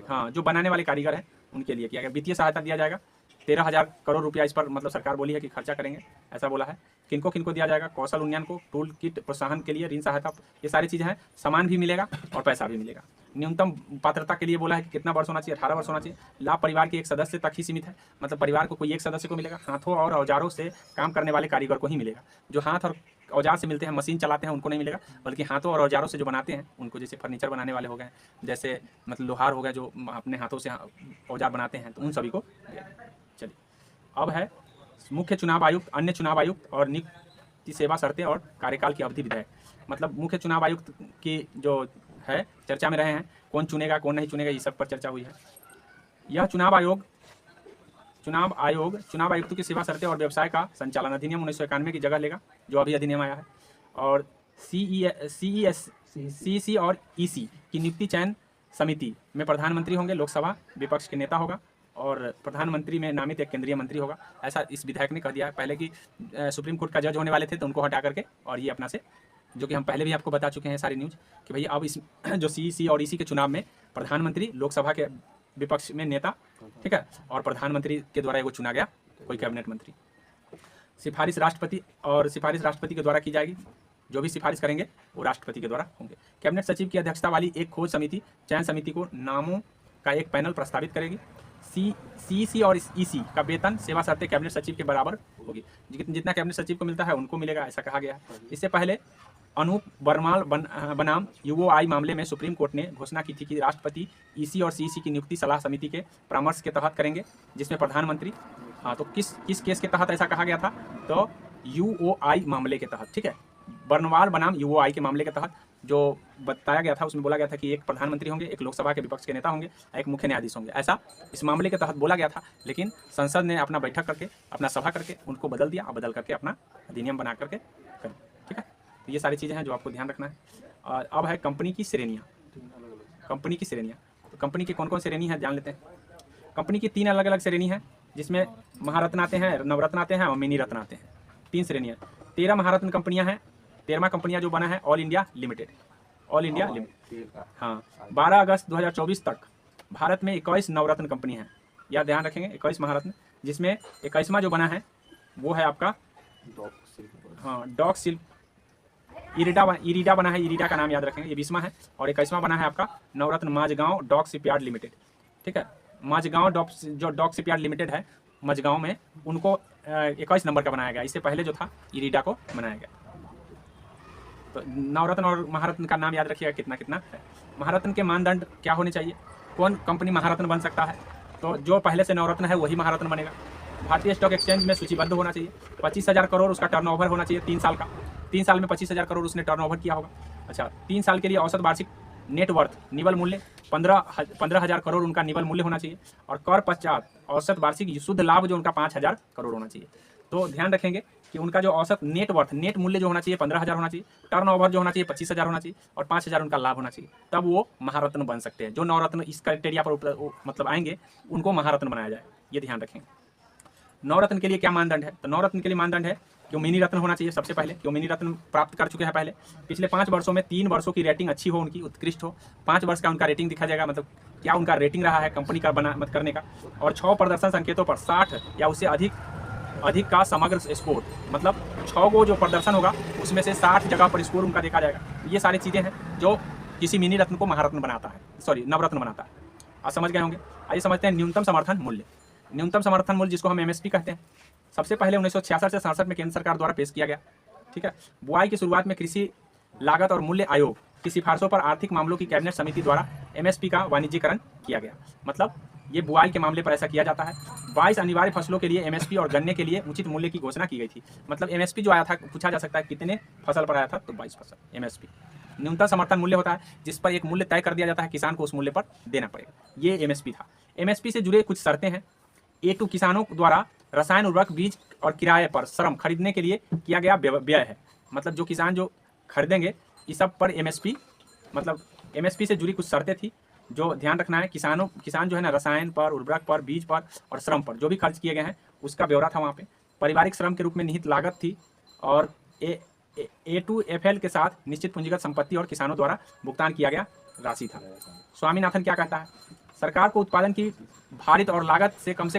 हाँ, जो बनाने वाले कारीगर हैं उनके लिए किया गया। वित्तीय सहायता दिया जाएगा 13,000 करोड़ रुपया इस पर, मतलब सरकार बोली है कि खर्चा करेंगे, ऐसा बोला है। किनको किनको दिया जाएगा, कौशल उन्नयन को, टूल किट प्रोत्साहन के लिए ऋण सहायता, ये सारी चीज़ें हैं। सामान भी मिलेगा और पैसा भी मिलेगा। न्यूनतम पात्रता के लिए बोला है कि कितना वर्ष होना चाहिए, 18 वर्ष होना चाहिए। लाभ परिवार के एक सदस्य तक ही सीमित है, मतलब परिवार को कोई एक सदस्य को मिलेगा। हाथों और औजारों से काम करने वाले कारीगर को ही मिलेगा। जो हाथ और औजार से मिलते हैं, मशीन चलाते हैं, उनको नहीं मिलेगा, बल्कि हाथों और औजारों से जो बनाते हैं उनको, जैसे फर्नीचर बनाने वाले हो गए, जैसे मतलब लोहार हो गए जो अपने हाथों से औजार बनाते हैं, तो उन सभी को। चलिए अब है मुख्य चुनाव आयुक्त, अन्य चुनाव आयुक्त और नियुक्ति सेवा शर्तें और कार्यकाल की अवधि विधेयक। मतलब मुख्य चुनाव आयुक्त की जो है चर्चा में रहे हैं, कौन चुनेगा कौन नहीं चुनेगा, ये सब पर चर्चा हुई है। यह चुनाव आयोग चुनाव आयुक्तों की सेवा शर्तें और व्यवसाय का संचालन अधिनियम 1991 की जगह लेगा, जो अभी अधिनियम आया है। और CEC और EC की नियुक्ति चयन समिति में प्रधानमंत्री होंगे, लोकसभा विपक्ष के नेता होगा और प्रधानमंत्री में नामित एक केंद्रीय मंत्री होगा। ऐसा इस विधायक ने कह दिया है। पहले की सुप्रीम कोर्ट का जज होने वाले थे तो उनको हटा करके, और ये अपना से, जो कि हम पहले भी आपको बता चुके हैं सारी न्यूज़ कि भैया अब इस जो CEC और EC के चुनाव में प्रधानमंत्री, लोकसभा के विपक्ष में नेता, ठीक है, और प्रधानमंत्री के द्वारा वो चुना गया कोई कैबिनेट मंत्री। सिफारिश राष्ट्रपति के द्वारा की जाएगी। जो भी सिफारिश करेंगे वो राष्ट्रपति के द्वारा होंगे। कैबिनेट सचिव की अध्यक्षता वाली एक खोज समिति चयन समिति को नामों का एक पैनल प्रस्तावित करेगी। CEC और EC का वेतन सेवा शर्तें कैबिनेट सचिव के बराबर होगी। जितना कैबिनेट सचिव को मिलता है उनको मिलेगा, ऐसा कहा गया है। इससे पहले अनूप वर्माल बनाम UOI मामले में सुप्रीम कोर्ट ने घोषणा की थी कि राष्ट्रपति EC और CEC की नियुक्ति सलाह समिति के परामर्श के तहत करेंगे, जिसमें प्रधानमंत्री, हाँ, तो किस केस के तहत ऐसा कहा गया था, तो UOI मामले के तहत, ठीक है, बर्नवाल बनाम UOI के मामले के तहत जो बताया गया था, उसमें बोला गया था कि एक प्रधानमंत्री होंगे, एक लोकसभा के विपक्ष के नेता होंगे, एक मुख्य न्यायाधीश होंगे, ऐसा इस मामले के तहत बोला गया था। लेकिन संसद ने अपना बैठक करके, अपना सभा करके उनको बदल दिया, बदल करके अपना अधिनियम बना करके कर, ठीक है। तो ये सारी चीज़ें हैं जो आपको ध्यान रखना है। और अब है कंपनी की श्रेणियाँ। तो कंपनी की कौन कौन श्रेणी है जान लेते हैं। कंपनी की 3 अलग अलग श्रेणी है, जिसमें महारत्न आते हैं, नवरत्न आते हैं और मिनी रत्न आते हैं। 3 श्रेणियाँ। 13 महारत्न कंपनियाँ हैं। 13वां कंपनियाँ जो बना है ऑल इंडिया लिमिटेड। हाँ, 12 अगस्त 2024 तक भारत में 21 नवरत्न कंपनी हैं, यह ध्यान रखेंगे। 21 महारत्न, जिसमें 21वां जो बना है वो है आपका, हाँ, डॉक शिल्प इरिडा बना है, इरिडा का नाम याद रखेंगे, ये 20वां है। और 21वां बना है आपका नवरत्न माझगांव डॉक शिपयार्ड लिमिटेड, ठीक है। माझगांव जो डॉक शिपयार्ड लिमिटेड है माझगांव में, उनको 21 नंबर का बनाया गया। इससे पहले जो था इरिडा को बनाया गया। तो नवरत्न और महारत्न का नाम याद रखिएगा कितना कितना है। महारत्न के मानदंड क्या होने चाहिए, कौन कंपनी महारत्न बन सकता है, तो जो पहले से नवरत्न है वही महारत्न बनेगा। भारतीय स्टॉक एक्सचेंज में सूचीबद्ध होना चाहिए। 25,000 करोड़ उसका टर्नओवर होना चाहिए 3 साल का। 3 साल में 25,000 करोड़ उसने टर्नओवर किया होगा। अच्छा, 3 साल के लिए औसत वार्षिक नेटवर्थ निवल मूल्य 15,000 करोड़ उनका निवल मूल्य होना चाहिए। और कर पश्चात औसत वार्षिक शुद्ध लाभ जो उनका 5,000 करोड़ होना चाहिए। तो ध्यान रखेंगे कि उनका जो औसत नेटवर्थ नेट मूल्य जो होना चाहिए 15,000 होना चाहिए, टर्नओवर जो होना चाहिए 25,000 होना चाहिए और 5,000 उनका लाभ होना चाहिए, तब वो महारत्न बन सकते हैं। जो नवरत्न इस क्राइटेरिया पर मतलब आएंगे उनको महारत्न बनाया जाए, ये ध्यान रखेंगे। नवरत्न के लिए क्या मानदंड है, तो नवरत्न के लिए मानदंड है कि मिनी रत्न होना चाहिए सबसे पहले, कि मिनी रत्न प्राप्त कर चुके हैं पहले। पिछले 5 वर्षों में 3 वर्षों की रेटिंग अच्छी हो, उनकी उत्कृष्ट हो। 5 वर्ष का उनका रेटिंग दिखा जाएगा, मतलब क्या उनका रेटिंग रहा है कंपनी का बना मत करने का। और 6 प्रदर्शन संकेतों पर 60 या उससे अधिक का समग्र स्कोर, मतलब 6 को जो प्रदर्शन होगा उसमें से 60 जगह पर स्कोर उनका देखा जाएगा। ये सारी चीज़ें हैं जो किसी मिनी रत्न को महारत्न बनाता है, सॉरी नवरत्न बनाता है। आप समझ गए होंगे। आइए समझते हैं न्यूनतम समर्थन मूल्य। न्यूनतम समर्थन मूल्य जिसको हम एमएसपी कहते हैं, सबसे पहले 1966 से 67 में केंद्र सरकार द्वारा पेश किया गया। ठीक है, बुआई की शुरुआत में कृषि लागत और मूल्य आयोग की सिफारिशों पर आर्थिक मामलों की कैबिनेट समिति द्वारा एमएसपी का वाणिज्यीकरण किया गया। मतलब ये बुआई के मामले पर ऐसा किया जाता है। 22 अनिवार्य फसलों के लिए एमएसपी और गन्ने के लिए उचित मूल्य की घोषणा की गई थी। मतलब एमएसपी जो आया था, पूछा जा सकता है कितने फसल पर आया था, तो 22 फसल एमएसपी। न्यूनतम समर्थन मूल्य होता है जिस पर एक मूल्य तय कर दिया जाता है, किसान को उस मूल्य पर देना पड़ेगा, ये एमएसपी था। एमएसपी से जुड़े कुछ शर्तें हैं। A2 किसानों द्वारा रसायन उर्वरक बीज और किराए पर श्रम खरीदने के लिए किया गया व्यय है। मतलब जो किसान जो खरीदेंगे इस सब पर एमएसपी, मतलब एमएसपी से जुड़ी कुछ शर्तें थी जो ध्यान रखना है। किसान जो है ना, रसायन पर, उर्वरक पर, बीज पर और श्रम पर जो भी खर्च किए गए हैं उसका ब्यौरा था वहाँ पे। पारिवारिक श्रम के रूप में निहित लागत थी और A2FL के साथ निश्चित पूंजीगत संपत्ति और किसानों द्वारा भुगतान किया गया राशि था। स्वामीनाथन क्या कहता है, सरकार को उत्पादन की भारित और लागत से कम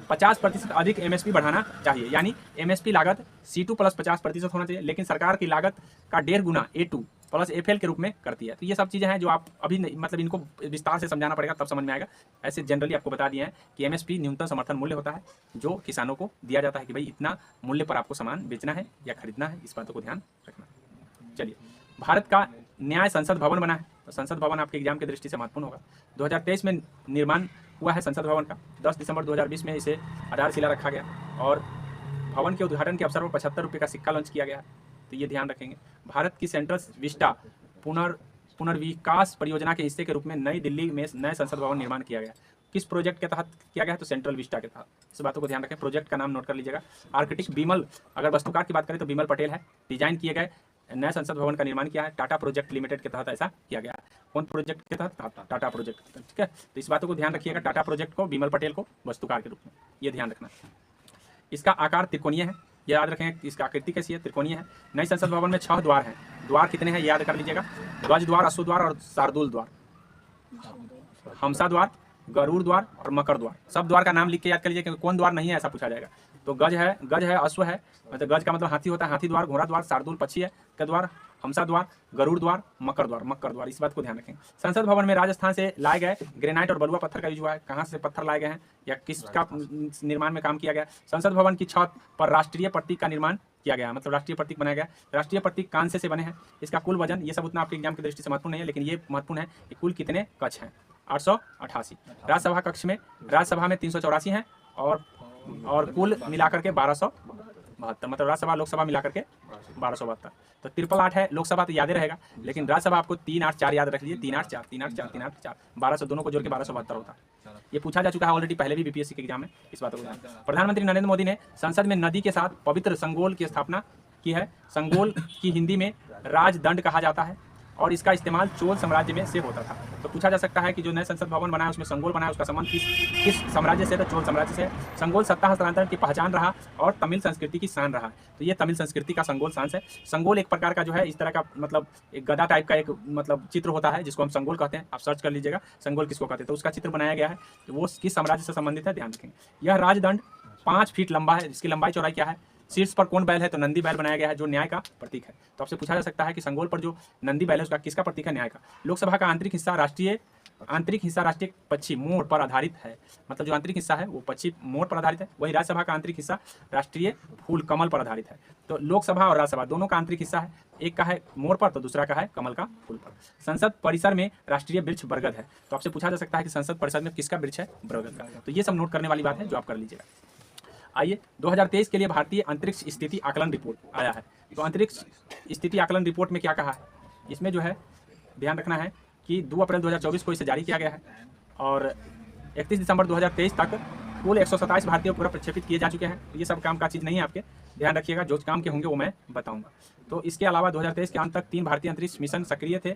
50% अधिक एमएसपी बढ़ाना चाहिए। यानी एमएसपी लागत C2 प्लस 50% होना चाहिए, लेकिन सरकार की लागत का 1.5 गुना A2 प्लस FL के रूप में करती है। तो ये सब चीज़ें हैं जो आप अभी मतलब इनको विस्तार से समझाना पड़ेगा तब समझ में आएगा। ऐसे जनरली आपको बता दिए हैं कि एमएसपी न्यूनतम समर्थन मूल्य होता है जो किसानों को दिया जाता है कि भाई इतना मूल्य पर आपको सामान बेचना है या खरीदना है, इस बातों को ध्यान रखना। चलिए, भारत का न्याय संसद भवन बना है, तो संसद भवन आपके एग्जाम की दृष्टि से महत्वपूर्ण होगा। 2023 में निर्माण हुआ है संसद भवन का। 10 दिसंबर 2020 में इसे आधारशिला रखा गया और भवन के उद्घाटन के अवसर पर 75 रुपये का सिक्का लॉन्च किया गया। तो ये ध्यान रखेंगे। भारत की सेंट्रल विस्टा पुनर्विकास परियोजना के हिस्से के रूप में नई दिल्ली में नए संसद भवन निर्माण किया गया। किस प्रोजेक्ट के तहत किया गया है, तो सेंट्रल विस्टा के तहत। इस बातों को ध्यान रखें, प्रोजेक्ट का नाम नोट कर लीजिएगा। आर्किटेक्ट बिमल, अगर वास्तुकार की बात करें तो बिमल पटेल है। डिजाइन किए गए नए संसद भवन का निर्माण किया है टाटा प्रोजेक्ट लिमिटेड के तहत ऐसा किया गया है। कौन प्रोजेक्ट के तहत, टाटा प्रोजेक्ट। ठीक है, तो इस बातों को ध्यान रखिएगा, टाटा प्रोजेक्ट को बिमल पटेल को वास्तुकार के रूप में, ये ध्यान रखना। इसका आकार त्रिकोणीय है, ये याद रखें। इसका आकृति कैसी है, त्रिकोणीय है। नई संसद भवन में 6 द्वार हैं। द्वार कितने हैं याद कर लीजिएगा, ध्वज द्वार, अश्व द्वार और शार्दूल द्वार, हंसा द्वार, गरुड़ द्वार और मकर द्वार। सब द्वार का नाम लिख के याद कर लीजिए क्योंकि कौन द्वार नहीं है ऐसा पूछा जाएगा। तो गज है, अश्व है, मतलब गज का मतलब हाथी होता है, हाथी द्वार, घोड़ा द्वार, शार्दूल पक्षी है का द्वार, हंसा द्वार, गरुड़ द्वार, मकर द्वार। इस बात को ध्यान रखें। संसद भवन में राजस्थान से लाए गए ग्रेनाइट और बलुआ पत्थर का यूज हुआ है। कहाँ से पत्थर लाए गए हैं या किसका निर्माण में काम किया गया। संसद भवन की छत पर राष्ट्रीय प्रतीक का निर्माण किया गया, मतलब राष्ट्रीय प्रतीक बनाया गया। राष्ट्रीय प्रतीक कांसे से बने हैं। इसका कुल वजन, ये सब उतना आपके एग्जाम की दृष्टि से महत्वपूर्ण नहीं है, लेकिन ये महत्वपूर्ण है कि कुल कितने कक्ष हैं, 888। राज्यसभा कक्ष में, राज्यसभा में 384 हैं और कुल मिलाकर के 1272, मतलब राज्यसभा लोकसभा मिलाकर के 1272। तो 888 है लोकसभा, तो याद रहेगा, लेकिन राज्यसभा आपको 384 याद रख लीजिए, 384 1200 दोनों को जोड़ के 1272 होता है। ये पूछा जा चुका है ऑलरेडी पहले भी बीपीएससी के एग्जाम में, इस बात को। प्रधानमंत्री नरेंद्र मोदी ने संसद में नदी के साथ पवित्र संगोल की स्थापना की है। संगोल की हिंदी में राजदंड कहा जाता है और इसका इस्तेमाल चोल साम्राज्य में से होता था। तो पूछा जा सकता है कि जो नए संसद भवन बना है उसमें संगोल बना है, उसका संबंध किस साम्राज्य से, तो चोल साम्राज्य से। संगोल सत्ता हस्तांतरण की पहचान रहा और तमिल संस्कृति की शान रहा। तो ये तमिल संस्कृति का संगोल शान है। संगोल एक प्रकार का जो है इस तरह का, मतलब एक गदा टाइप का एक मतलब चित्र होता है जिसको हम संगोल कहते हैं। आप सर्च कर लीजिएगा संगोल किसको कहते हैं, तो उसका चित्र बनाया गया है। तो वो किस साम्राज्य से संबंधित है, ध्यान रखेंगे। यह राजदंड 5 फीट लंबा है, जिसकी लंबाई चौड़ाई क्या है। शीर्ष पर कौन बैल है, तो नंदी बैल बनाया गया है जो न्याय का प्रतीक है। तो आपसे पूछा जा सकता है कि संगोल पर जो नंदी बैल है उसका किसका प्रतीक है, न्याय का। लोकसभा का आंतरिक हिस्सा राष्ट्रीय आंतरिक हिस्सा राष्ट्रीय पक्षी मोड़ पर आधारित है, मतलब जो आंतरिक हिस्सा है वो पक्षी मोड़ पर आधारित है। वही राज्यसभा का आंतरिक हिस्सा राष्ट्रीय फूल कमल पर आधारित है। तो लोकसभा और राज्यसभा दोनों का आंतरिक हिस्सा है, एक का है मोड़ पर तो दूसरा का है कमल का फूल पर। संसद परिसर में राष्ट्रीय वृक्ष बरगद है। तो आपसे पूछा जा सकता है कि संसद परिसर में किसका वृक्ष है? बरगद का। तो ये सब नोट करने वाली बात है जो आप कर लीजिएगा। आइए 2023 के लिए भारतीय अंतरिक्ष स्थिति आकलन रिपोर्ट आया है। तो अंतरिक्ष स्थिति आकलन रिपोर्ट में क्या कहा है? इसमें जो है ध्यान रखना है कि 2 अप्रैल 2024 को इसे जारी किया गया है और 31 दिसंबर 2023 तक कुल 127 भारतीय उपग्रह प्रक्षेपित किए जा चुके हैं। तो ये सब काम का चीज़ नहीं है, आपके ध्यान रखिएगा, जो काम के होंगे वो मैं बताऊंगा। तो इसके अलावा 2023 के अंत तक 3 भारतीय अंतरिक्ष मिशन सक्रिय थे,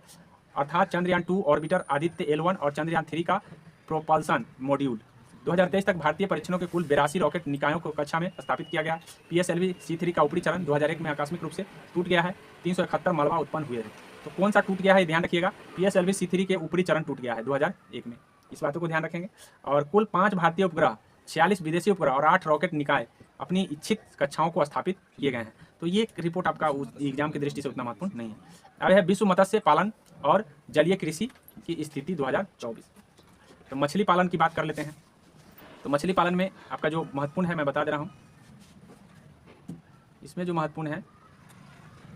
अर्थात चंद्रयान 2 ऑर्बिटर आदित्य L1 और चंद्रयान 3 का प्रोपल्सन मॉड्यूल। 2023 तक भारतीय परीक्षणों के कुल 82 रॉकेट निकायों को कक्षा में स्थापित किया गया। PSLV C3 का ऊपरी चरण 2001 में आकस्मिक रूप से टूट गया है। 371 मलबा उत्पन्न हुए हैं। तो कौन सा टूट गया है ध्यान रखिएगा, PSLV C3 के ऊपरी चरण टूट गया है 2001 में, इस बातों को ध्यान रखेंगे। और कुल 5 भारतीय उपग्रह, 46 विदेशी उपग्रह और 8 रॉकेट निकाय अपनी इच्छित कक्षाओं को स्थापित किए गए हैं। तो ये रिपोर्ट आपका एग्जाम की दृष्टि से उतना महत्वपूर्ण नहीं है। अब है विश्व मत्स्य पालन और जलीय कृषि की स्थिति 2024। तो मछली पालन की बात कर लेते हैं। तो मछली पालन में आपका जो महत्वपूर्ण है मैं बता दे रहा हूँ। इसमें जो महत्वपूर्ण है,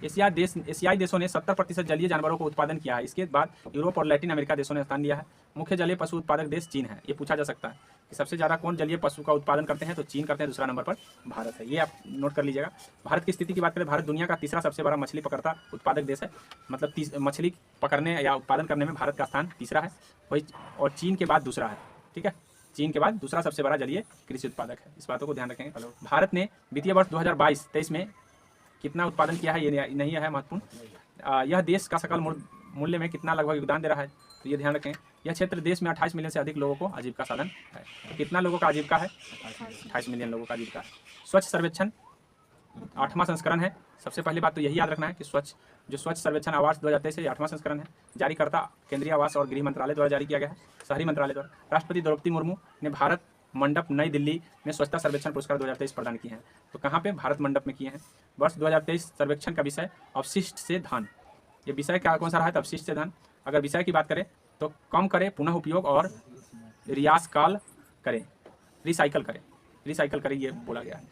एशियाई देशों ने 70% जलीय जानवरों को उत्पादन किया है। इसके बाद यूरोप और लैटिन अमेरिका देशों ने स्थान लिया है। मुख्य जलीय पशु उत्पादक देश चीन है। ये पूछा जा सकता है कि सबसे ज़्यादा कौन जलीय पशु का उत्पादन करते हैं? तो चीन करते हैं, दूसरा नंबर पर भारत है। ये आप नोट कर लीजिएगा। भारत की स्थिति की बात करें, भारत दुनिया का तीसरा सबसे बड़ा मछली पकड़ता उत्पादक देश है, मतलब मछली पकड़ने या उत्पादन करने में भारत का स्थान तीसरा है, वही और चीन के बाद दूसरा है। ठीक है, चीन के बाद दूसरा सबसे बड़ा जलीय कृषि उत्पादक है। इस बातों को ध्यान रखेंगे। भारत ने वित्तीय वर्ष 2022-23 में कितना उत्पादन किया है ये नहीं है महत्वपूर्ण। यह देश का सकल मूल्य में कितना लगभग योगदान दे रहा है, तो ये ध्यान रखें। यह क्षेत्र देश में 28 मिलियन से अधिक लोगों को आजीविका साधन है। कितना लोगों का आजीविका है? 28 मिलियन लोगों का आजीविका है। स्वच्छ सर्वेक्षण 8वां संस्करण है। सबसे पहली बात तो यही याद रखना है कि स्वच्छ सर्वेक्षण आवास 2023 से 8वां संस्करण है। जारीकर्ता केंद्रीय आवास और गृह मंत्रालय द्वारा जारी किया गया है, शहरी मंत्रालय द्वारा। राष्ट्रपति द्रौपदी मुर्मू ने भारत मंडप नई दिल्ली में स्वच्छता सर्वेक्षण पुरस्कार 2023 प्रदान किए हैं। तो कहाँ पे? भारत मंडप में किए हैं। वर्ष 2023 सर्वेक्षण का विषय अवशिष्ट से धन। ये विषय क्या कौन सा रहा है? तो अवशिष्ट से धन। अगर विषय की बात करें तो कम करें, पुनः उपयोग और रियासकाल करें, रिसाइकल करें, ये बोला गया है।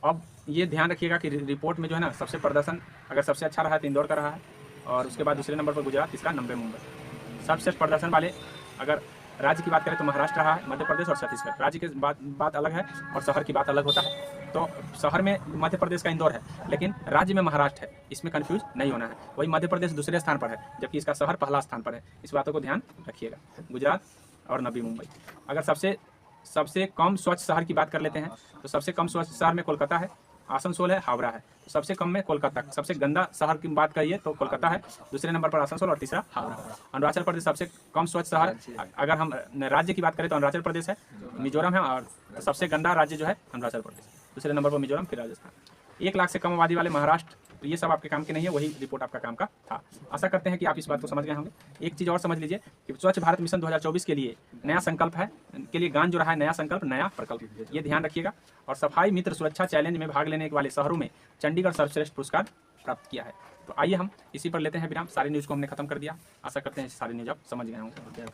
अब ये ध्यान रखिएगा कि रिपोर्ट में जो है ना, सबसे प्रदर्शन अगर सबसे अच्छा रहा है तो इंदौर का रहा है, और उसके बाद दूसरे नंबर पर गुजरात, तीसरा नंबर मुंबई। सबसे प्रदर्शन वाले अगर राज्य की बात करें तो महाराष्ट्र रहा है, मध्य प्रदेश और छत्तीसगढ़। राज्य की बात अलग है और शहर की बात अलग होता है। तो शहर में मध्य प्रदेश का इंदौर है, लेकिन राज्य में महाराष्ट्र है, इसमें कंफ्यूज नहीं होना है। वही मध्य प्रदेश दूसरे स्थान पर है, जबकि इसका शहर पहला स्थान पर है। इस बातों को ध्यान रखिएगा, गुजरात और नवी मुंबई। अगर सबसे कम स्वच्छ शहर की बात कर लेते हैं तो सबसे कम स्वच्छ शहर में कोलकाता है, आसनसोल है, हावड़ा है। तो सबसे कम में कोलकाता। सबसे गंदा शहर की बात करिए तो कोलकाता है, दूसरे नंबर पर आसनसोल और तीसरा हावड़ा। अरुणाचल प्रदेश सबसे कम स्वच्छ शहर, अगर हम राज्य की बात करें तो अरुणाचल प्रदेश है, मिजोरम है, और सबसे गंदा राज्य जो है अरुणाचल प्रदेश, दूसरे नंबर पर मिजोरम, फिर राजस्थान। 1 लाख से कम आबादी वाले महाराष्ट्र। तो ये सब आपके काम के नहीं है, वही रिपोर्ट आपका काम का था। आशा करते हैं कि आप इस बात को समझ गए होंगे। एक चीज़ और समझ लीजिए कि स्वच्छ भारत मिशन 2024 के लिए नया संकल्प है, के लिए गान जो रहा है, नया संकल्प नया प्रकल्प, ये ध्यान रखिएगा। और सफाई मित्र सुरक्षा चैलेंज में भाग लेने वाले शहरों में चंडीगढ़ सर्वश्रेष्ठ पुरस्कार प्राप्त किया है। तो आइए हम इसी पर लेते हैं विराम। सारी न्यूज़ को हमने खत्म कर दिया। आशा करते हैं सारी न्यूज़ आप समझ गए होंगे।